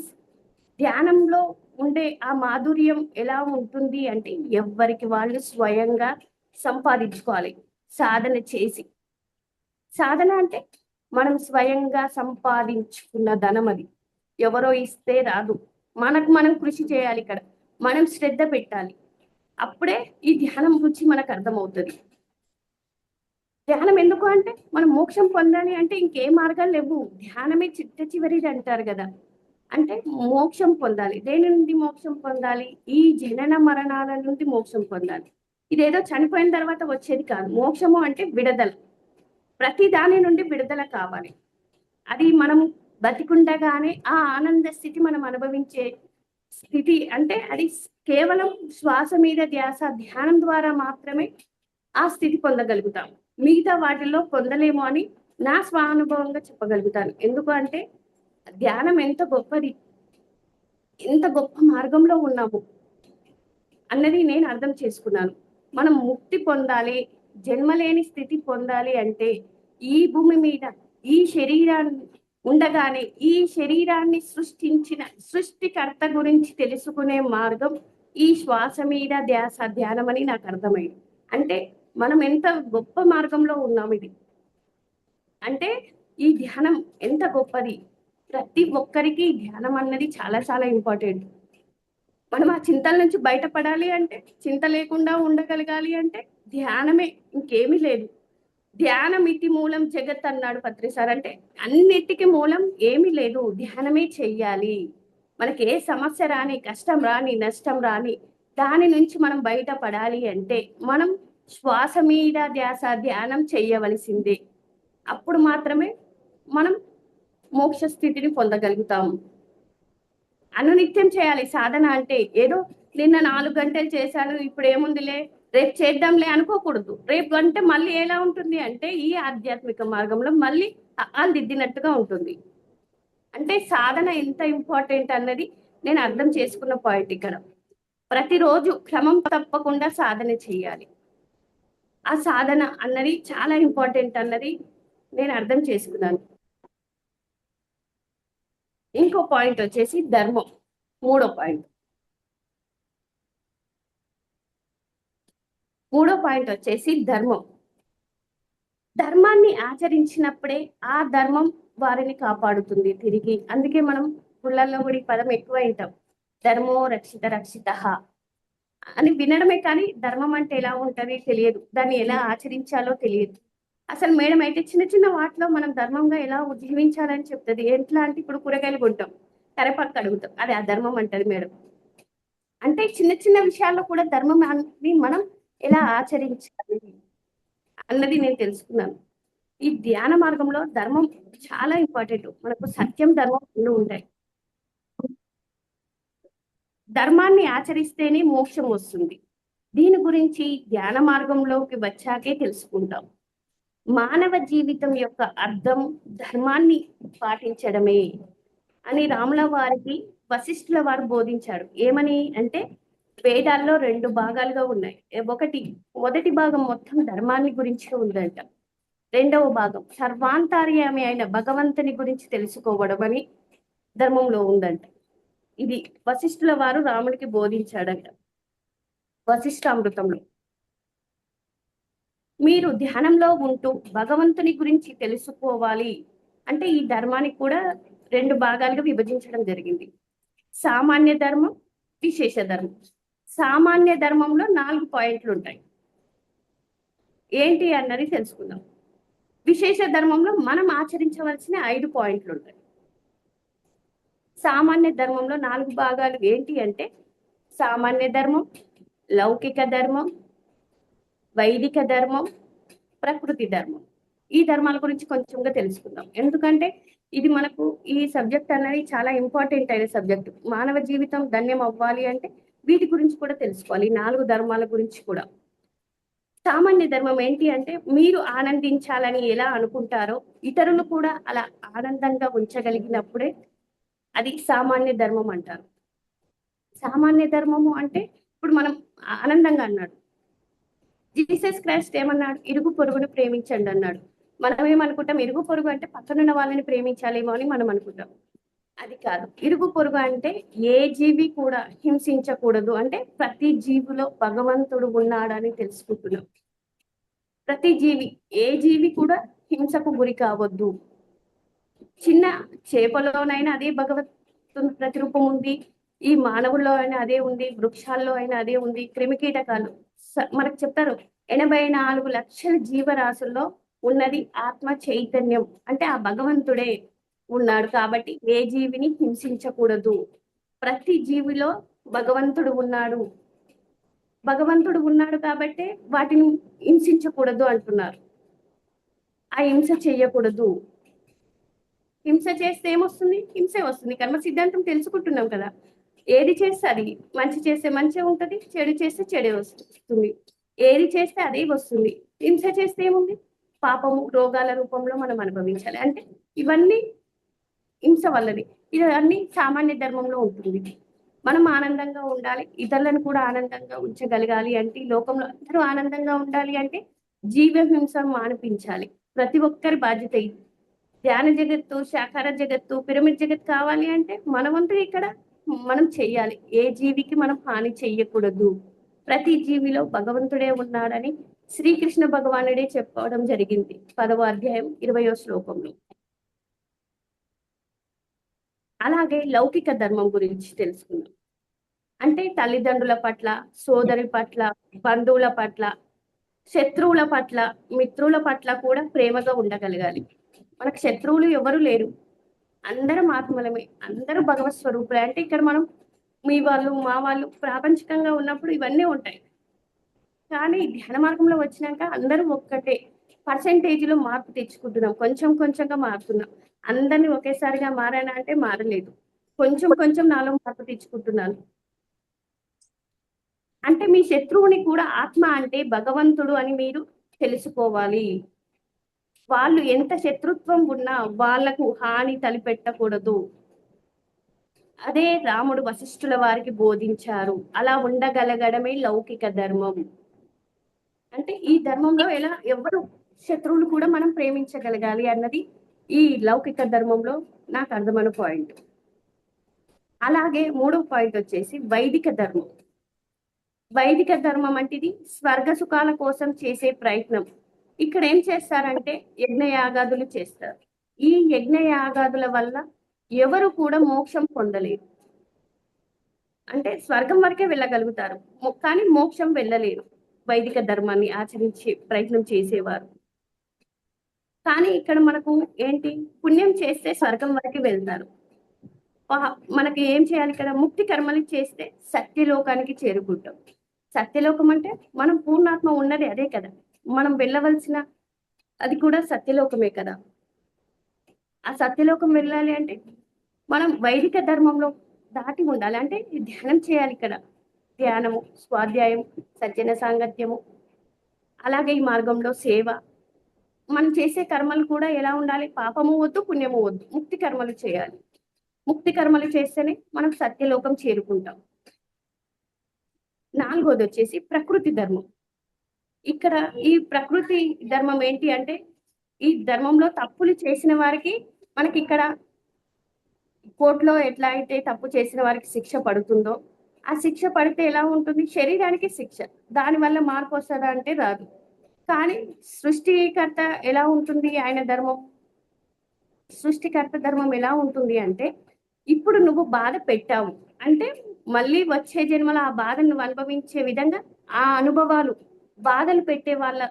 ధ్యానంలో ఉండే ఆ మాధుర్యం ఎలా ఉంటుంది అంటే ఎవరికి వాళ్ళు స్వయంగా సంపాదించుకోవాలి సాధన చేసి. సాధన అంటే మనం స్వయంగా సంపాదించుకున్న ధనం, అది ఎవరో ఇస్తే రాదు, మనకు మనం కృషి చేయాలి, ఇక్కడ మనం శ్రద్ధ పెట్టాలి. అప్పుడే ఈ ధ్యానం రుచి మనకు అర్థమవుతుంది. ధ్యానం ఎందుకు అంటే మనం మోక్షం పొందాలి అంటే ఇంకే మార్గాలు లేవు, ధ్యానమే చిట్ట చివరిది అంటారు కదా. అంటే మోక్షం పొందాలి. దేని నుండి మోక్షం పొందాలి? ఈ జనన మరణాల నుండి మోక్షం పొందాలి. ఇదేదో చనిపోయిన తర్వాత వచ్చేది కాదు. మోక్షము అంటే విడుదల, ప్రతి దాని నుండి విడుదల కావాలి. అది మనం బతికుండగానే ఆ ఆనంద స్థితి మనం అనుభవించే స్థితి. అంటే అది కేవలం శ్వాస మీద ధ్యాస, ధ్యానం ద్వారా మాత్రమే ఆ స్థితి పొందగలుగుతాం. మిగతా వాటిల్లో పొందలేము అని నా స్వానుభవంగా చెప్పగలుగుతాను. ఎందుకు అంటే ధ్యానం ఎంత గొప్పది, ఎంత గొప్ప మార్గంలో ఉన్నాము అన్నది నేను అర్థం చేసుకున్నాను. మనం ముక్తి పొందాలి, జన్మలేని స్థితి పొందాలి అంటే ఈ భూమి మీద ఈ శరీరాన్ని ఉండగానే ఈ శరీరాన్ని సృష్టించిన సృష్టికర్త గురించి తెలుసుకునే మార్గం ఈ శ్వాస మీద ధ్యాస ధ్యానం అని నాకు అర్థమైంది. అంటే మనం ఎంత గొప్ప మార్గంలో ఉన్నాం. ఇది అంటే ఈ ధ్యానం ఎంత గొప్పది. ప్రతి ఒక్కరికి ధ్యానం అన్నది చాలా చాలా ఇంపార్టెంట్. మనం ఆ చింతల నుంచి బయటపడాలి అంటే, చింత లేకుండా ఉండగలగాలి అంటే ధ్యానమే, ఇంకేమీ లేదు. ధ్యానం ఇతి మూలం జగత్ అన్నాడు పత్రి సార్. అంటే అన్నిటికీ మూలం ఏమీ లేదు, ధ్యానమే చెయ్యాలి. మనకి ఏ సమస్య రాని, కష్టం రాని, నష్టం రాని, దాని నుంచి మనం బయటపడాలి అంటే మనం శ్వాస మీద ధ్యాస ధ్యానం చెయ్యవలసిందే. అప్పుడు మాత్రమే మనం మోక్ష స్థితిని పొందగలుగుతాము. అనునిత్యం చేయాలి సాధన. అంటే ఏదో నిన్న 4 గంటలు చేశాను ఇప్పుడు ఏముందిలే రేపు చేద్దాంలే అనుకోకూడదు. రేపు అంటే మళ్ళీ ఎలా ఉంటుంది అంటే ఈ ఆధ్యాత్మిక మార్గంలో మళ్ళీ దిద్దినట్టుగా ఉంటుంది. అంటే సాధన ఎంత ఇంపార్టెంట్ అన్నది నేను అర్థం చేసుకున్న పాయింట్ ఇక్కడ. ప్రతిరోజు క్రమం తప్పకుండా సాధన చేయాలి. ఆ సాధన అన్నది చాలా ఇంపార్టెంట్ అన్నది నేను అర్థం చేసుకున్నాను. ఇంకో పాయింట్ వచ్చేసి ధర్మం, 3వ పాయింట్. మూడో పాయింట్ వచ్చేసి ధర్మం. ధర్మాన్ని ఆచరించినప్పుడే ఆ ధర్మం వారిని కాపాడుతుంది తిరిగి. అందుకే మనం గుళ్ళల్లో కూడా ఈ పదం ఎక్కువ వింటాం, ధర్మో రక్షిత రక్షిత అని వినడమే, కానీ ధర్మం అంటే ఎలా ఉంటది తెలియదు, దాన్ని ఎలా ఆచరించాలో తెలియదు. అసలు మేడం అయితే చిన్న చిన్న వాటిలో మనం ధర్మంగా ఎలా జీవించాలని చెప్తుంది. ఎట్లా అంటే ఇప్పుడు కూరగాయలు కొంటాం, కరేపాకు అడుగుతాం, అది ఆ ధర్మం అంటది మేడం. అంటే చిన్న చిన్న విషయాల్లో కూడా ధర్మం అని మనం ఎలా ఆచరించాలి అన్నది నేను తెలుసుకున్నాను. ఈ ధ్యాన మార్గంలో ధర్మం చాలా ఇంపార్టెంట్. మనకు సత్యం, ధర్మం రెండు ఉంటాయి. ధర్మాన్ని ఆచరిస్తేనే మోక్షం వస్తుంది. దీని గురించి ధ్యాన మార్గంలోకి వచ్చాకే తెలుసుకుంటాం. మానవ జీవితం యొక్క అర్థం ధర్మాన్ని పాటించడమే అని రాముల వారికి వశిష్ఠుల వారు బోధించాడు. ఏమని అంటే, వేదాల్లో 2 భాగాలుగా ఉన్నాయి. మొదటి భాగం మొత్తం ధర్మాన్ని గురించి ఉందంట. రెండవ భాగం సర్వాంతర్యామి అయిన భగవంతుని గురించి తెలుసుకోవడం అని ధర్మంలో ఉందంట. ఇది వశిష్ఠుల వారు రాముడికి బోధించాడంట వశిష్ఠామృతంలో. మీరు ధ్యానంలో ఉంటూ భగవంతుని గురించి తెలుసుకోవాలి అంటే ఈ ధర్మానికి కూడా 2 భాగాలుగా విభజించడం జరిగింది. సామాన్య ధర్మం, విశేష ధర్మం. సామాన్య ధర్మంలో 4 పాయింట్లు ఉంటాయి. ఏంటి అన్నది తెలుసుకుందాం. విశేష ధర్మంలో మనం ఆచరించవలసిన 5 పాయింట్లు ఉంటాయి. సామాన్య ధర్మంలో 4 భాగాలు ఏంటి అంటే, సామాన్య ధర్మం, లౌకిక ధర్మం, వైదిక ధర్మం, ప్రకృతి ధర్మం. ఈ ధర్మాల గురించి కొంచెంగా తెలుసుకుందాం. ఎందుకంటే ఇది మనకు ఈ సబ్జెక్ట్ అనేది చాలా ఇంపార్టెంట్ అయిన సబ్జెక్ట్. మానవ జీవితం ధన్యం అవ్వాలి అంటే వీటి గురించి కూడా తెలుసుకోవాలి, 4 ధర్మాల గురించి కూడా. సామాన్య ధర్మం ఏంటి అంటే, మీరు ఆనందించాలని ఎలా అనుకుంటారో ఇతరులు కూడా అలా ఆనందంగా ఉంచగలిగినప్పుడే అది సామాన్య ధర్మం అంటారు. సామాన్య ధర్మము అంటే ఇప్పుడు మనం ఆనందంగా అన్నాడు జీసస్ క్రైస్ట్, ఏమన్నాడు? ఇరుగు పొరుగును ప్రేమించండి అన్నాడు. మనం ఏమనుకుంటాం, ఇరుగు పొరుగు అంటే పక్కనున్న వాళ్ళని ప్రేమించాలేమో అని మనం అనుకుంటాం. అది కాదు. ఇరుగు పొరుగు అంటే ఏ జీవి కూడా హింసించకూడదు, అంటే ప్రతి జీవిలో భగవంతుడు ఉన్నాడని తెలుసుకుంటున్నాం. ప్రతి జీవి, ఏ జీవి కూడా హింసకు గురి కావద్దు. చిన్న చేపలోనైనా అదే భగవంతుని ప్రతిరూపం ఉంది, ఈ మానవుల్లో అయినా అదే ఉంది, వృక్షాల్లో అయినా అదే ఉంది, క్రిమికీటకాలు మనకు చెప్తారు 84 లక్షల జీవరాశుల్లో ఉన్నది ఆత్మ చైతన్యం, అంటే ఆ భగవంతుడే ఉన్నాడు. కాబట్టి ఏ జీవిని హింసించకూడదు. ప్రతి జీవిలో భగవంతుడు ఉన్నాడు. భగవంతుడు ఉన్నాడు కాబట్టి వాటిని హింసించకూడదు అంటున్నారు. ఆ హింస చెయ్యకూడదు. హింస చేస్తే ఏమొస్తుంది? హింసే వస్తుంది. కర్మ సిద్ధాంతం తెలుసుకుంటున్నాం కదా. ఏది చేస్తే అది, మంచి చేస్తే మంచి ఉంటది, చెడు చేస్తే చెడే వస్తుంది. ఏది చేస్తే అదే వస్తుంది. హింస చేస్తే ఏముంది? పాపము, రోగాల రూపంలో మనం అనుభవించాలి. అంటే ఇవన్నీ హింస వల్లనే. ఇవన్నీ సామాన్య ధర్మంలో ఉంటుంది. మనం ఆనందంగా ఉండాలి, ఇతరులను కూడా ఆనందంగా ఉంచగలగాలి అంటే, ఈ లోకంలో అందరూ ఆనందంగా ఉండాలి అంటే జీవ హింస మానిపించాలి. ప్రతి ఒక్కరి బాధ్యత ఇది. ధ్యాన జగత్తు, శాకార జగత్తు, పిరమిడ్ జగత్ కావాలి అంటే మన వంతు ఇక్కడ మనం చెయ్యాలి. ఏ జీవికి మనం హాని చెయ్యకూడదు. ప్రతి జీవిలో భగవంతుడే ఉన్నాడని శ్రీకృష్ణ భగవానుడే చెప్పడం జరిగింది 10వ అధ్యాయం 20వ శ్లోకంలో. అలాగే లౌకిక ధర్మం గురించి తెలుసుకుందాం. అంటే తల్లిదండ్రుల పట్ల, సోదరి పట్ల, బంధువుల పట్ల, శత్రువుల పట్ల, మిత్రుల పట్ల కూడా ప్రేమగా ఉండగలగాలి. మనకు శత్రువులు ఎవరు లేరు, అందరం ఆత్మలమే, అందరూ భగవత్ స్వరూపులే. అంటే ఇక్కడ మనం మీ వాళ్ళు, మా వాళ్ళు ప్రాపంచికంగా ఉన్నప్పుడు ఇవన్నీ ఉంటాయి. కానీ ధ్యాన మార్గంలో వచ్చినాక అందరూ ఒక్కటే. పర్సెంటేజ్లో మార్పు తెచ్చుకుంటున్నాం, కొంచెం కొంచెంగా మారుతున్నాం. అందరినీ ఒకేసారిగా మారానా అంటే మారలేదు. కొంచెం కొంచెం నాలో మార్పు తెచ్చుకుంటున్నాను. అంటే మీ శత్రువుని కూడా ఆత్మ అంటే భగవంతుడు అని మీరు తెలుసుకోవాలి. వాళ్ళు ఎంత శత్రుత్వం ఉన్నా వాళ్లకు హాని తలపెట్టకూడదు. అదే రాముడు వశిష్ఠుల వారికి బోధించారు. అలా ఉండగలగడమే లౌకిక ధర్మం. అంటే ఈ ధర్మంలో ఎలా ఎవరు శత్రువులు కూడా మనం ప్రేమించగలగాలి అన్నది ఈ లౌకిక ధర్మంలో నాకు అర్థమైన పాయింట్. అలాగే 3వ పాయింట్ వచ్చేసి వైదిక ధర్మం. వైదిక ధర్మం అంటే ఇది స్వర్గ సుఖాల కోసం చేసే ప్రయత్నం. ఇక్కడ ఏం చేస్తారంటే యజ్ఞయాగాదులు చేస్తారు. ఈ యజ్ఞయాగాదుల వల్ల ఎవరు కూడా మోక్షం పొందలేరు. అంటే స్వర్గం వరకే వెళ్ళగలుగుతారు, కానీ మోక్షం వెళ్ళలేరు వైదిక ధర్మాన్ని ఆచరించే ప్రయత్నం చేసేవారు. కానీ ఇక్కడ మనకు ఏంటి, పుణ్యం చేస్తే స్వర్గం వరకు వెళ్తారు. మనకి ఏం చేయాలి, ఇక్కడ ముక్తి కర్మలు చేస్తే సత్యలోకానికి చేరుకుంటాం. సత్యలోకం అంటే మనం పూర్ణాత్మ ఉన్నది అదే కదా, మనం వెళ్ళవలసిన అది కూడా సత్యలోకమే కదా. ఆ సత్యలోకం వెళ్ళాలి అంటే మనం వైదిక ధర్మంలో దాటి ఉండాలి. అంటే ధ్యానం చేయాలి. ఇక్కడ ధ్యానము, స్వాధ్యాయం, సజ్జన సాంగత్యము, అలాగే ఈ మార్గంలో సేవ. మనం చేసే కర్మలు కూడా ఎలా ఉండాలి, పాపము వద్దు, పుణ్యము వద్దు, ముక్తి కర్మలు చేయాలి. ముక్తి కర్మలు చేస్తేనే మనం సత్యలోకం చేరుకుంటాం. నాలుగోది వచ్చేసి ప్రకృతి ధర్మం. ఇక్కడ ఈ ప్రకృతి ధర్మం ఏంటి అంటే, ఈ ధర్మంలో తప్పులు చేసిన వారికి మనకి ఇక్కడ కోర్టులో ఎట్లా అయితే తప్పు చేసిన వారికి శిక్ష పడుతుందో, ఆ శిక్ష పడితే ఎలా ఉంటుంది, శరీరానికి శిక్ష. దానివల్ల మార్పు వస్తుందా అంటే రాదు. కానీ సృష్టికర్త ఎలా ఉంటుంది, ఆయన ధర్మం, సృష్టికర్త ధర్మం ఎలా ఉంటుంది అంటే, ఇప్పుడు నువ్వు బాధ పెట్టావు అంటే మళ్ళీ వచ్చే జన్మలో ఆ బాధను నువ్వు అనుభవించే విధంగా ఆ అనుభవాలు, బాధలు పెట్టే వాళ్ళ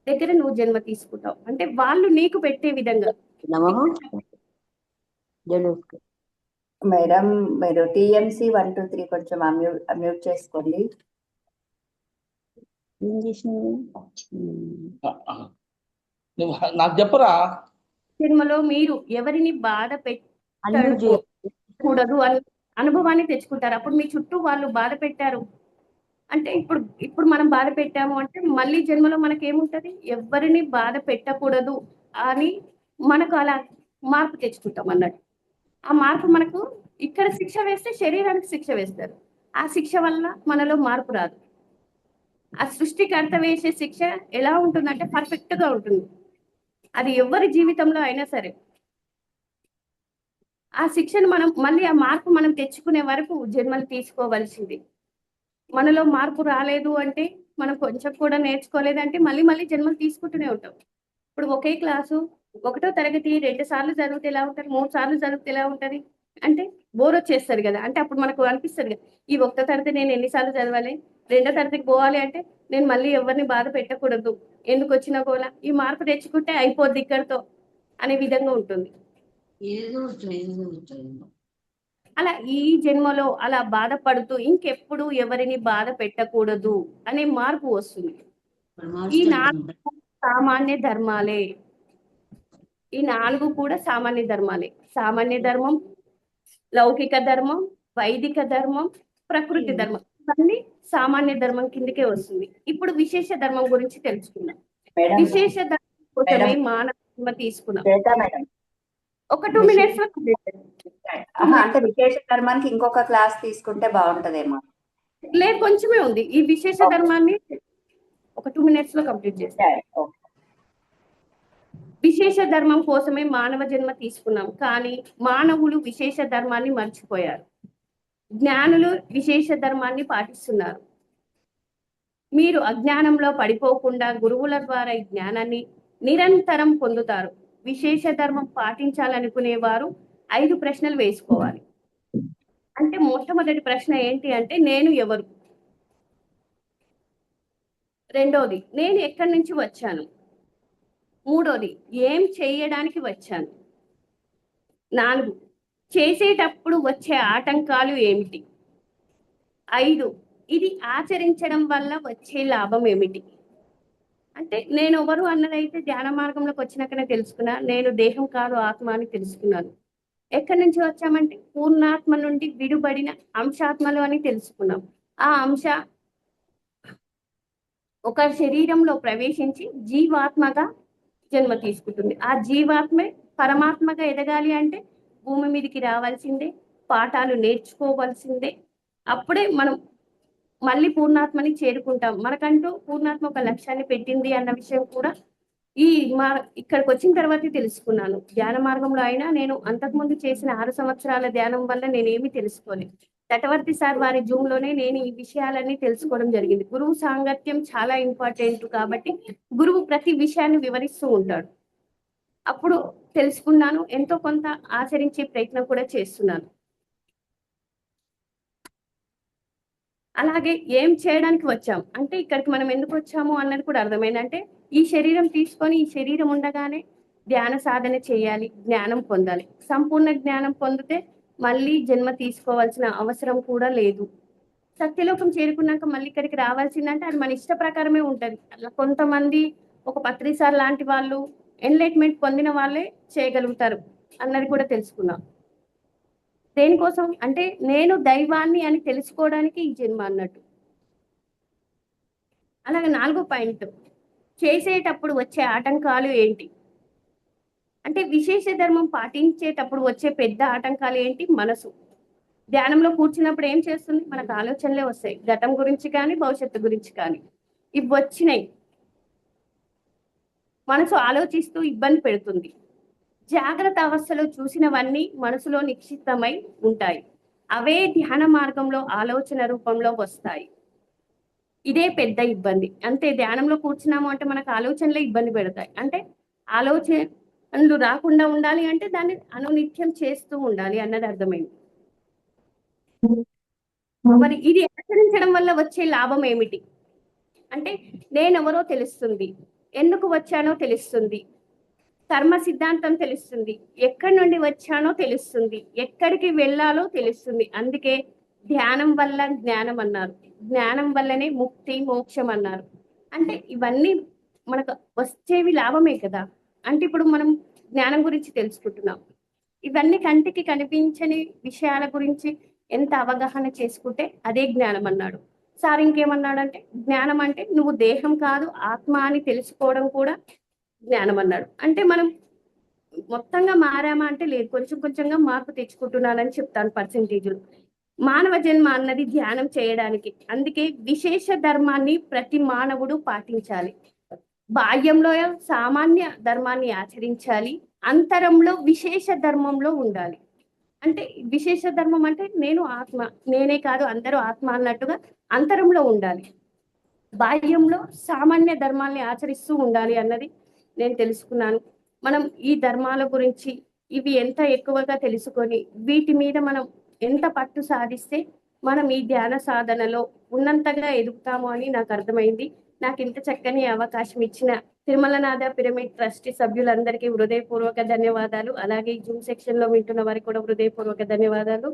దగ్గర నువ్వు జన్మ తీసుకుంటావు. అంటే వాళ్ళు నీకు పెట్టే విధంగా. మేడం మీరు TMC 1 2 3 కొంచెం అమ్యూట్ చేసుకోండి. నాకు చెప్పరా, జన్మలో మీరు ఎవరిని బాధ పెట్టకూడదు అని అనుభవాన్ని తెచ్చుకుంటారు. అప్పుడు మీ చుట్టూ వాళ్ళు బాధ పెట్టారు అంటే, ఇప్పుడు మనం బాధ పెట్టాము అంటే మళ్ళీ జన్మలో మనకి ఏముంటది, ఎవరిని బాధ పెట్టకూడదు అని మనకు అలా మార్పు తెచ్చుకుంటాం అన్నట్టు. ఆ మార్పు మనకు ఇక్కడ శిక్ష వేస్తే శరీరానికి శిక్ష వేస్తారు. ఆ శిక్ష వల్ల మనలో మార్పు రాదు. ఆ సృష్టికర్త వేసే శిక్ష ఎలా ఉంటుందంటే పర్ఫెక్ట్ గా ఉంటుంది. అది ఎవరి జీవితంలో అయినా సరే ఆ శిక్షను మనం మళ్ళీ ఆ మార్పు మనం తెచ్చుకునే వరకు జన్మలు తీసుకోవాల్సింది. మనలో మార్పు రాలేదు అంటే, మనం కొంచెం కూడా నేర్చుకోలేదంటే మళ్ళీ జన్మలు తీసుకుంటూనే ఉంటాం. ఇప్పుడు ఒకే క్లాసు 1వ తరగతి 2 సార్లు చదివితే ఎలా ఉంటుంది, 3 సార్లు చదివితే ఎలా ఉంటది అంటే బోర్ వచ్చేస్తుంది కదా. అంటే అప్పుడు మనకు అనిపిస్తుంది కదా, ఈ 1వ తరగతి నేను ఎన్నిసార్లు చదవాలి, 2వ తరగతికి పోవాలి అంటే నేను మళ్ళీ ఎవరిని బాధ పెట్టకూడదు, ఎందుకు వచ్చినా కూడా ఈ మార్పు తెచ్చుకుంటే అయిపోద్ది ఇక్కడితో అనే విధంగా ఉంటుంది. అలా ఈ జన్మలో అలా బాధపడుతూ ఇంకెప్పుడు ఎవరిని బాధ పెట్టకూడదు అనే మార్పు వస్తుంది. ఈ 4 సామాన్య ధర్మాలే. ఈ 4 కూడా సామాన్య ధర్మాలే. సామాన్య ధర్మం, లౌకిక ధర్మం, వైదిక ధర్మం, ప్రకృతి ధర్మం, ఇవన్నీ సామాన్య ధర్మం కిందకే వస్తుంది. ఇప్పుడు విశేష ధర్మం గురించి తెలుసుకుందాం. విశేష ధర్మం కోసమే మానవ జన్మ తీసుకున్నాం. ఒక 2 minutes లో అంటే విశేష ధర్మానికి ఇంకొక క్లాస్ తీసుకుంటే బాగుంటదేమో. లేదు, కొంచెమే ఉంది. ఈ విశేష ధర్మాన్ని ఒక 2 minutes లో కంప్లీట్ చేస్తాం. విశేష ధర్మం కోసమే మానవ జన్మ తీసుకున్నాం, కానీ మానవులు విశేష ధర్మాన్ని మర్చిపోయారు. జ్ఞానులు విశేష ధర్మాన్ని పాటిస్తున్నారు. మీరు అజ్ఞానంలో పడిపోకుండా గురువుల ద్వారా ఈ జ్ఞానాన్ని నిరంతరం పొందుతారు. విశేష ధర్మం పాటించాలనుకునేవారు 5 ప్రశ్నలు వేసుకోవాలి. అంటే మొట్టమొదటి ప్రశ్న ఏంటి అంటే, నేను ఎవరు? రెండోది, నేను ఎక్కడి నుంచి వచ్చాను? మూడోది, ఏం చేయడానికి వచ్చాను? 4, చేసేటప్పుడు వచ్చే ఆటంకాలు ఏమిటి? 5, ఇది ఆచరించడం వల్ల వచ్చే లాభం ఏమిటి? అంటే నేను ఎవరు అన్నదైతే ధ్యాన మార్గంలోకి వచ్చినాకనే తెలుసుకున్నా. నేను దేహం కాదు, ఆత్మ అని తెలుసుకున్నాను. ఎక్కడి నుంచి వచ్చామంటే పూర్ణాత్మ నుండి విడుబడిన అంశాత్మలు అని తెలుసుకున్నాం. ఆ అంశ ఒక శరీరంలో ప్రవేశించి జీవాత్మగా జన్మ తీసుకుంటుంది. ఆ జీవాత్మే పరమాత్మగా ఎదగాలి అంటే భూమి మీదకి రావాల్సిందే, పాఠాలు నేర్చుకోవాల్సిందే. అప్పుడే మనం మళ్ళీ పూర్ణాత్మని చేరుకుంటాం. మనకంటూ పూర్ణాత్మ ఒక లక్ష్యాన్ని పెట్టింది అన్న విషయం కూడా ఇక్కడికి వచ్చిన తర్వాతే తెలుసుకున్నాను. ధ్యాన మార్గంలో అయినా నేను అంతకుముందు చేసిన 6 సంవత్సరాల ధ్యానం వల్ల నేనేమి తెలుసుకోలేదు. తటవర్తి సార్ వారి జూమ్ లోనే నేను ఈ విషయాలన్నీ తెలుసుకోవడం జరిగింది. గురువు సాంగత్యం చాలా ఇంపార్టెంట్ కాబట్టి గురువు ప్రతి విషయాన్ని వివరిస్తూ ఉంటాడు. అప్పుడు తెలుసుకున్నాను, ఎంతో కొంత ఆచరించే ప్రయత్నం కూడా చేస్తున్నాను. అలాగే ఏం చేయడానికి వచ్చాం అంటే ఇక్కడికి మనం ఎందుకు వచ్చాము అన్నది కూడా అర్థమైంది. అంటే ఈ శరీరం తీసుకొని ఈ శరీరం ఉండగానే ధ్యాన సాధన చేయాలి, జ్ఞానం పొందాలి. సంపూర్ణ జ్ఞానం పొందితే మళ్ళీ జన్మ తీసుకోవాల్సిన అవసరం కూడా లేదు. సత్యలోకం చేరుకున్నాక మళ్ళీ ఇక్కడికి రావాల్సిందంటే అది మన ఇష్ట ప్రకారమే ఉంటది. అలా కొంతమంది ఒక పత్రిసార్ లాంటి వాళ్ళు ఎన్లైట్మెంట్ పొందిన వాళ్ళే చేయగలుగుతారు అన్నది కూడా తెలుసుకున్నాం. దేనికోసం అంటే నేను దైవాన్ని అని తెలుసుకోవడానికి ఈ జన్మ అన్నట్టు. అలాగే 4వ పాయింట్, చేసేటప్పుడు వచ్చే ఆటంకాలు ఏంటి అంటే విశేష ధర్మం పాటించేటప్పుడు వచ్చే పెద్ద ఆటంకాలు ఏంటి? మనసు. ధ్యానంలో కూర్చున్నప్పుడు ఏం చేస్తుంది? మనకు ఆలోచనలే వస్తాయి, గతం గురించి కానీ భవిష్యత్తు గురించి కానీ. ఇవి వచ్చినాయి, మనసు ఆలోచిస్తూ ఇబ్బంది పెడుతుంది. జాగ్రత్త అవస్థలో చూసినవన్నీ మనసులో నిక్షిప్తమై ఉంటాయి. అవే ధ్యాన మార్గంలో ఆలోచన రూపంలో వస్తాయి. ఇదే పెద్ద ఇబ్బంది. అంతే, ధ్యానంలో కూర్చున్నాము అంటే మనకు ఆలోచనలే ఇబ్బంది పెడతాయి. అంటే ఆలోచనలు రాకుండా ఉండాలి అంటే దాన్ని అనునిత్యం చేస్తూ ఉండాలి అన్నది అర్థమైంది. మరి ఇది ఆచరించడం వల్ల వచ్చే లాభం ఏమిటి అంటే నేనెవరో తెలుస్తుంది, ఎందుకు వచ్చానో తెలుస్తుంది, కర్మ సిద్ధాంతం తెలుస్తుంది, ఎక్కడి నుండి వచ్చానో తెలుస్తుంది, ఎక్కడికి వెళ్ళాలో తెలుస్తుంది. అందుకే ధ్యానం వల్ల జ్ఞానం అన్నారు, జ్ఞానం వల్లనే ముక్తి మోక్షం అన్నారు. అంటే ఇవన్నీ మనకు వచ్చేవి లాభమే కదా. అంటే ఇప్పుడు మనం జ్ఞానం గురించి తెలుసుకుంటున్నాం, ఇవన్నీ కంటికి కనిపించని విషయాల గురించి ఎంత అవగాహన చేసుకుంటే అదే జ్ఞానం అన్నాడు సార్. ఇంకేమన్నాడంటే జ్ఞానం అంటే నువ్వు దేహం కాదు ఆత్మ అని తెలుసుకోవడం కూడా జ్ఞానం అన్నాడు. అంటే మనం మొత్తంగా మారామా అంటే లేదు, కొంచెం కొంచెంగా మార్పు తెచ్చుకుంటున్నానని చెప్తాను పర్సెంటేజ్లు. మానవ జన్మ అన్నది ధ్యానం చేయడానికి, అందుకే విశేష ధర్మాన్ని ప్రతి మానవుడు పాటించాలి. బాహ్యంలో సామాన్య ధర్మాన్ని ఆచరించాలి, అంతరంలో విశేష ధర్మంలో ఉండాలి. అంటే విశేష ధర్మం అంటే నేను ఆత్మ, నేనే కాదు అందరూ ఆత్మ అన్నట్టుగా అంతరంలో ఉండాలి. బాహ్యంలో సామాన్య ధర్మాల్ని ఆచరిస్తూ ఉండాలి అన్నది నేను తెలుసుకున్నాను. మనం ఈ ధర్మాల గురించి ఇవి ఎంత ఎక్కువగా తెలుసుకొని వీటి మీద మనం ఎంత పట్టు సాధిస్తే మనం ఈ ధ్యాన సాధనలో ఉన్నంతగా ఎదుగుతాము అని నాకు అర్థమైంది. నాకు ఇంత చక్కని అవకాశం ఇచ్చిన తిరుమలనాథ పిరమిడ్ ట్రస్టీ సభ్యులందరికీ హృదయపూర్వక ధన్యవాదాలు. అలాగే ఈ జూమ్ సెక్షన్ లో వింటున్న వారికి కూడా హృదయపూర్వక ధన్యవాదాలు.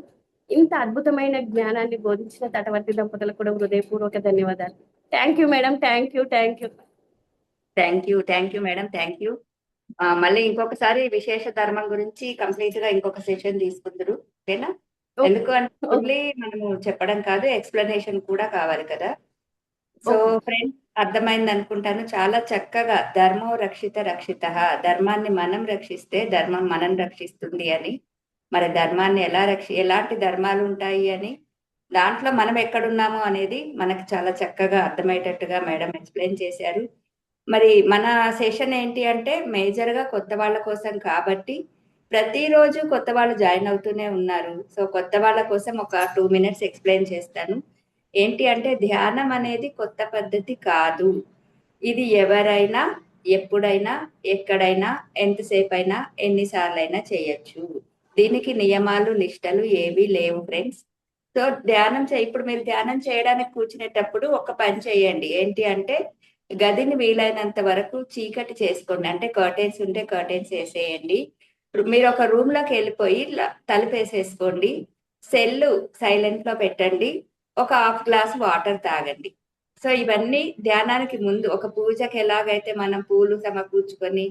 ఇంత అద్భుతమైన జ్ఞానాన్ని బోధించిన తటవర్తి దంపతులకు కూడా హృదయపూర్వక ధన్యవాదాలు. Thank you madam, thank you. Thank you madam, thank you. మళ్ళీ ఇంకొకసారి విశేష ధర్మం గురించి కంప్లీట్ గా ఇంకొక సెషన్ తీసుకుందరు, ఓకేనా? ఎందుకంటే ఓన్లీ మనము చెప్పడం కాదు, ఎక్స్ప్లెనేషన్ కూడా కావాలి కదా. సో ఫ్రెండ్స్, అర్థమైంది అనుకుంటాను. చాలా చక్కగా ధర్మో రక్షిత రక్షిత, ధర్మాన్ని మనం రక్షిస్తే ధర్మం మనం రక్షిస్తుంది అని. మరి ధర్మాన్ని ఎలాంటి ధర్మాలు ఉంటాయి అని, దాంట్లో మనం ఎక్కడున్నాము అనేది మనకు చాలా చక్కగా అర్థమయ్యేటట్టుగా మేడం ఎక్స్ప్లెయిన్ చేశారు. మరి మన సెషన్ ఏంటి అంటే మేజర్ గా కొత్త వాళ్ళ కోసం కాబట్టి ప్రతిరోజు కొత్త వాళ్ళు జాయిన్ అవుతూనే ఉన్నారు. సో కొత్త వాళ్ళ కోసం ఒక 2 minutes ఎక్స్ప్లెయిన్ చేస్తాను. ఏంటి అంటే ధ్యానం అనేది కొత్త పద్ధతి కాదు. ఇది ఎవరైనా ఎప్పుడైనా ఎక్కడైనా ఎంతసేపు అయినా ఎన్నిసార్లైనా చేయొచ్చు. దీనికి నియమాలు నిష్టలు ఏవి లేవు ఫ్రెండ్స్. సో ఇప్పుడు మీరు ధ్యానం చేయడానికి కూర్చునేటప్పుడు ఒక పని చేయండి. ఏంటి అంటే గదిని వీలైనంత వరకు చీకటి చేసుకోండి. అంటే కర్టెన్స్ ఉంటే కర్టెన్స్ వేసేయండి. ఇప్పుడు మీరు ఒక రూమ్ లోకి వెళ్ళిపోయి తలుపేసేసుకోండి. సెల్ సైలెంట్ లో పెట్టండి. ఒక 1/2 glass వాటర్ తాగండి. సో ఇవన్నీ ధ్యానానికి ముందు, ఒక పూజకి ఎలాగైతే మనం పూలు సమకూర్చుకొని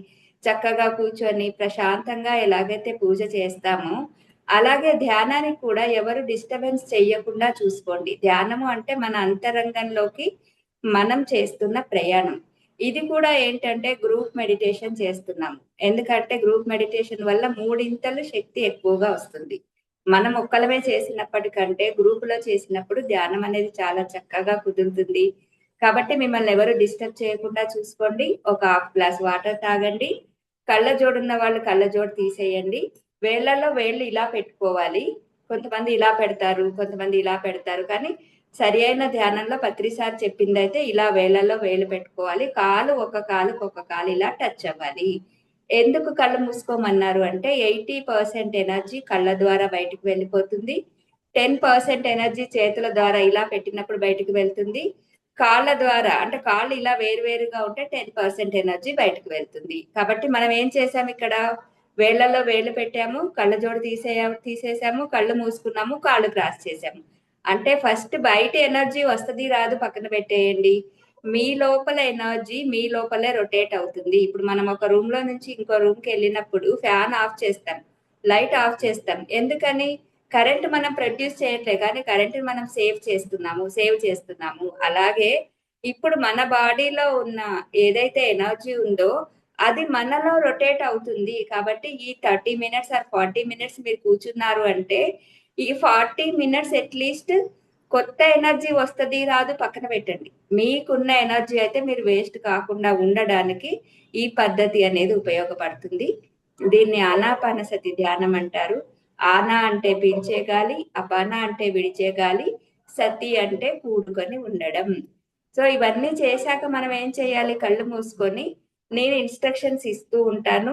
చక్కగా కూర్చొని ప్రశాంతంగా ఎలాగైతే పూజ చేస్తామో అలాగే ధ్యానానికి కూడా ఎవరు డిస్టర్బెన్స్ చెయ్యకుండా చూసుకోండి. ధ్యానము అంటే మన అంతరంగంలోకి మనం చేస్తున్న ప్రయాణం. ఇది కూడా ఏంటంటే గ్రూప్ మెడిటేషన్ చేస్తున్నాము. ఎందుకంటే గ్రూప్ మెడిటేషన్ వల్ల 3 శక్తి ఎక్కువగా వస్తుంది. మనం ఒక్కలమే చేసినప్పటికంటే గ్రూప్ లో చేసినప్పుడు ధ్యానం అనేది చాలా చక్కగా కుదురుతుంది. కాబట్టి మిమ్మల్ని ఎవరు డిస్టర్బ్ చేయకుండా చూసుకోండి. ఒక 1/2 glass వాటర్ తాగండి. కళ్ళజోడు ఉన్న వాళ్ళు కళ్ళజోడు తీసేయండి. వేళ్లలో వేళ్ళు ఇలా పెట్టుకోవాలి. కొంతమంది ఇలా పెడతారు, కొంతమంది ఇలా పెడతారు. కానీ సరి అయిన ధ్యానంలో పత్రి సార్ చెప్పిందైతే ఇలా వేళ్ళలో వేలు పెట్టుకోవాలి. కాలు ఒక కాలుకి ఒక కాలు ఇలా టచ్ అవ్వాలి. ఎందుకు కళ్ళు మూసుకోమన్నారు అంటే 80% ఎనర్జీ కళ్ళ ద్వారా బయటకు వెళ్ళిపోతుంది. 10% ఎనర్జీ చేతుల ద్వారా ఇలా పెట్టినప్పుడు బయటకు వెళ్తుంది. కాళ్ళ ద్వారా అంటే కాళ్ళు ఇలా వేరువేరుగా ఉంటే 10% ఎనర్జీ బయటకు వెళ్తుంది. కాబట్టి మనం ఏం చేసాం ఇక్కడ, వేళ్లలో వేలు పెట్టాము, కళ్ళజోడు తీసేసాము, కళ్ళు మూసుకున్నాము, కాళ్ళు క్రాస్ చేసాము. అంటే ఫస్ట్ బయట ఎనర్జీ వస్తది రాదు పక్కన పెట్టేయండి. మీ లోపల ఎనర్జీ మీ లోపలే రొటేట్ అవుతుంది. ఇప్పుడు మనం ఒక రూమ్ లో నుంచి ఇంకో రూమ్ కి వెళ్ళినప్పుడు ఫ్యాన్ ఆఫ్ చేస్తాం, లైట్ ఆఫ్ చేస్తాం. ఎందుకని? కరెంట్ మనం ప్రొడ్యూస్ చేయట్లేదు, కానీ కరెంట్ మనం సేవ్ చేస్తున్నాము. అలాగే ఇప్పుడు మన బాడీలో ఉన్న ఏదైతే ఎనర్జీ ఉందో అది మనలో రొటేట్ అవుతుంది. కాబట్టి ఈ 30 మినిట్స్ ఆర్ 40 మినిట్స్ మీరు కూర్చున్నారు అంటే ఈ 40 మినిట్స్ అట్లీస్ట్ కొత్త ఎనర్జీ వస్తది రాదు పక్కన పెట్టండి. మీకున్న ఎనర్జీ అయితే మీరు వేస్ట్ కాకుండా ఉండడానికి ఈ పద్ధతి అనేది ఉపయోగపడుతుంది. దీన్ని ఆనాపానసతి ధ్యానం అంటారు. ఆనా అంటే పీల్చే గాలి, అపాన అంటే విడిచే గాలి, సతి అంటే కూడుకొని ఉండడం. సో ఇవన్నీ చేశాక మనం ఏం చేయాలి? కళ్ళు మూసుకొని నేను ఇన్స్ట్రక్షన్స్ ఇస్తూ ఉంటాను.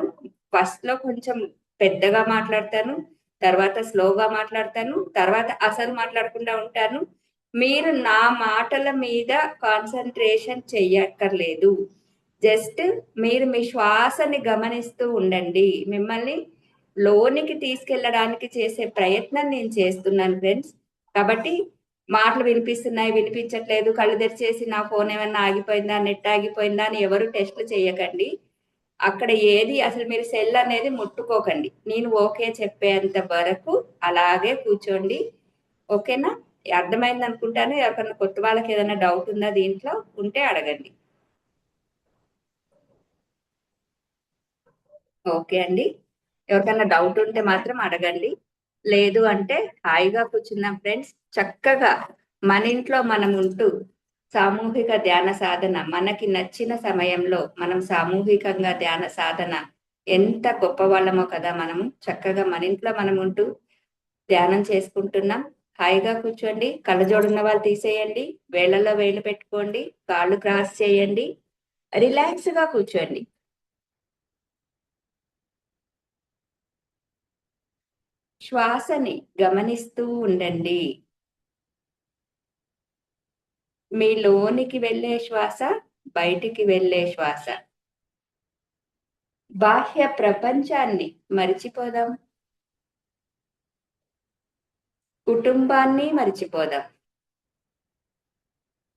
ఫస్ట్ లో కొంచెం పెద్దగా మాట్లాడతాను, తర్వాత స్లోగా మాట్లాడతాను, తర్వాత అసలు మాట్లాడకుండా ఉంటాను. మీరు నా మాటల మీద కాన్సన్ట్రేషన్ చెయ్యక్కర్లేదు. జస్ట్ మీరు మీ శ్వాసని గమనిస్తూ ఉండండి. మిమ్మల్ని లోనికి తీసుకెళ్ళడానికి చేసే ప్రయత్నం నేను చేస్తున్నాను ఫ్రెండ్స్. కాబట్టి మాటలు వినిపిస్తున్నాయి, వినిపించట్లేదు, కళ్ళు తెరిచేసి నా ఫోన్ ఏమన్నా ఆగిపోయిందా, నెట్ ఆగిపోయిందా అని ఎవరు టెస్ట్లు చేయకండి. అక్కడ ఏది అసలు మీరు సెల్ అనేది ముట్టుకోకండి. నేను ఓకే చెప్పేంత వరకు అలాగే కూర్చోండి. ఓకేనా? అర్థమైంది అనుకుంటాను. ఎవరికన్నా కొత్త వాళ్ళకి ఏదైనా డౌట్ ఉందా దీంట్లో? ఉంటే అడగండి. ఓకే అండి. ఎవరికైనా డౌట్ ఉంటే మాత్రం అడగండి. లేదు అంటే హాయిగా కూర్చున్నాం ఫ్రెండ్స్. చక్కగా మన ఇంట్లో మనం ఉంటూ సామూహిక ధ్యాన సాధన మనకి నచ్చిన సమయంలో మనం సామూహికంగా ధ్యాన సాధన ఎంత గొప్ప వాళ్ళమో కదా. మనము చక్కగా మన ఇంట్లో మనం ఉంటూ ధ్యానం చేసుకుంటున్నాం. హాయిగా కూర్చోండి. కళ్ళజోడున్న వాళ్ళు తీసేయండి, వేళ్లలో వేలు పెట్టుకోండి, కాళ్ళు క్రాస్ చేయండి, రిలాక్స్ గా కూర్చోండి. శ్వాసని గమనిస్తూ ఉండండి. మీ లోనికి వెళ్ళే శ్వాస, బయటికి వెళ్ళే శ్వాస. బాహ్య ప్రపంచాన్ని మరిచిపోదాం, కుటుంబాన్ని మరిచిపోదాం,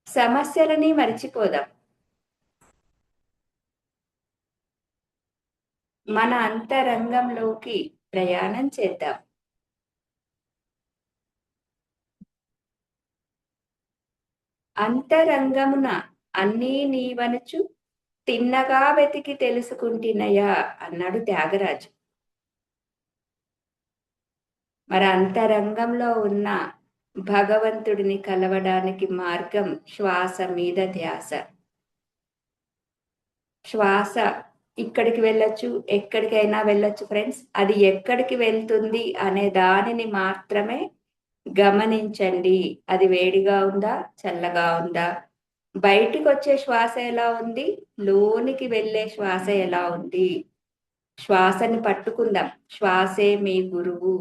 సమస్యలని మరిచిపోదాం. మన అంతరంగంలోకి ప్రయాణం చేద్దాం. అంతరంగమున అన్నీ నీవనుచు తిన్నగా వెతికి తెలుసుకుంటున్నయా అన్నాడు త్యాగరాజు. మరి అంతరంగంలో ఉన్న భగవంతుడిని కలవడానికి మార్గం శ్వాస మీద ధ్యాస. శ్వాస ఇక్కడికి వెళ్ళొచ్చు, ఎక్కడికైనా వెళ్ళొచ్చు ఫ్రెండ్స్. అది ఎక్కడికి వెళ్తుంది అనే దానిని మాత్రమే గమనించండి. అది వేడిగా ఉందా, చల్లగా ఉందా, బయటికి వచ్చే శ్వాస ఎలా ఉంది, లోనికి వెళ్ళే శ్వాస ఎలా ఉంది. శ్వాసని పట్టుకుందాం. శ్వాసే మీ గురువు.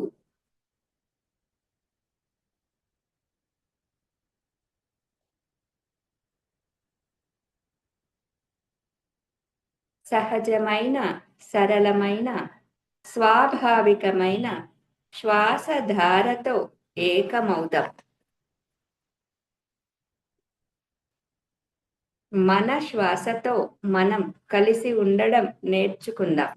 సహజమైన, సరళమైన, స్వాభావికమైన శ్వాసధారతో ఏకమవుదాం. మన శ్వాసతో మనం కలిసి ఉండడం నేర్చుకుందాం.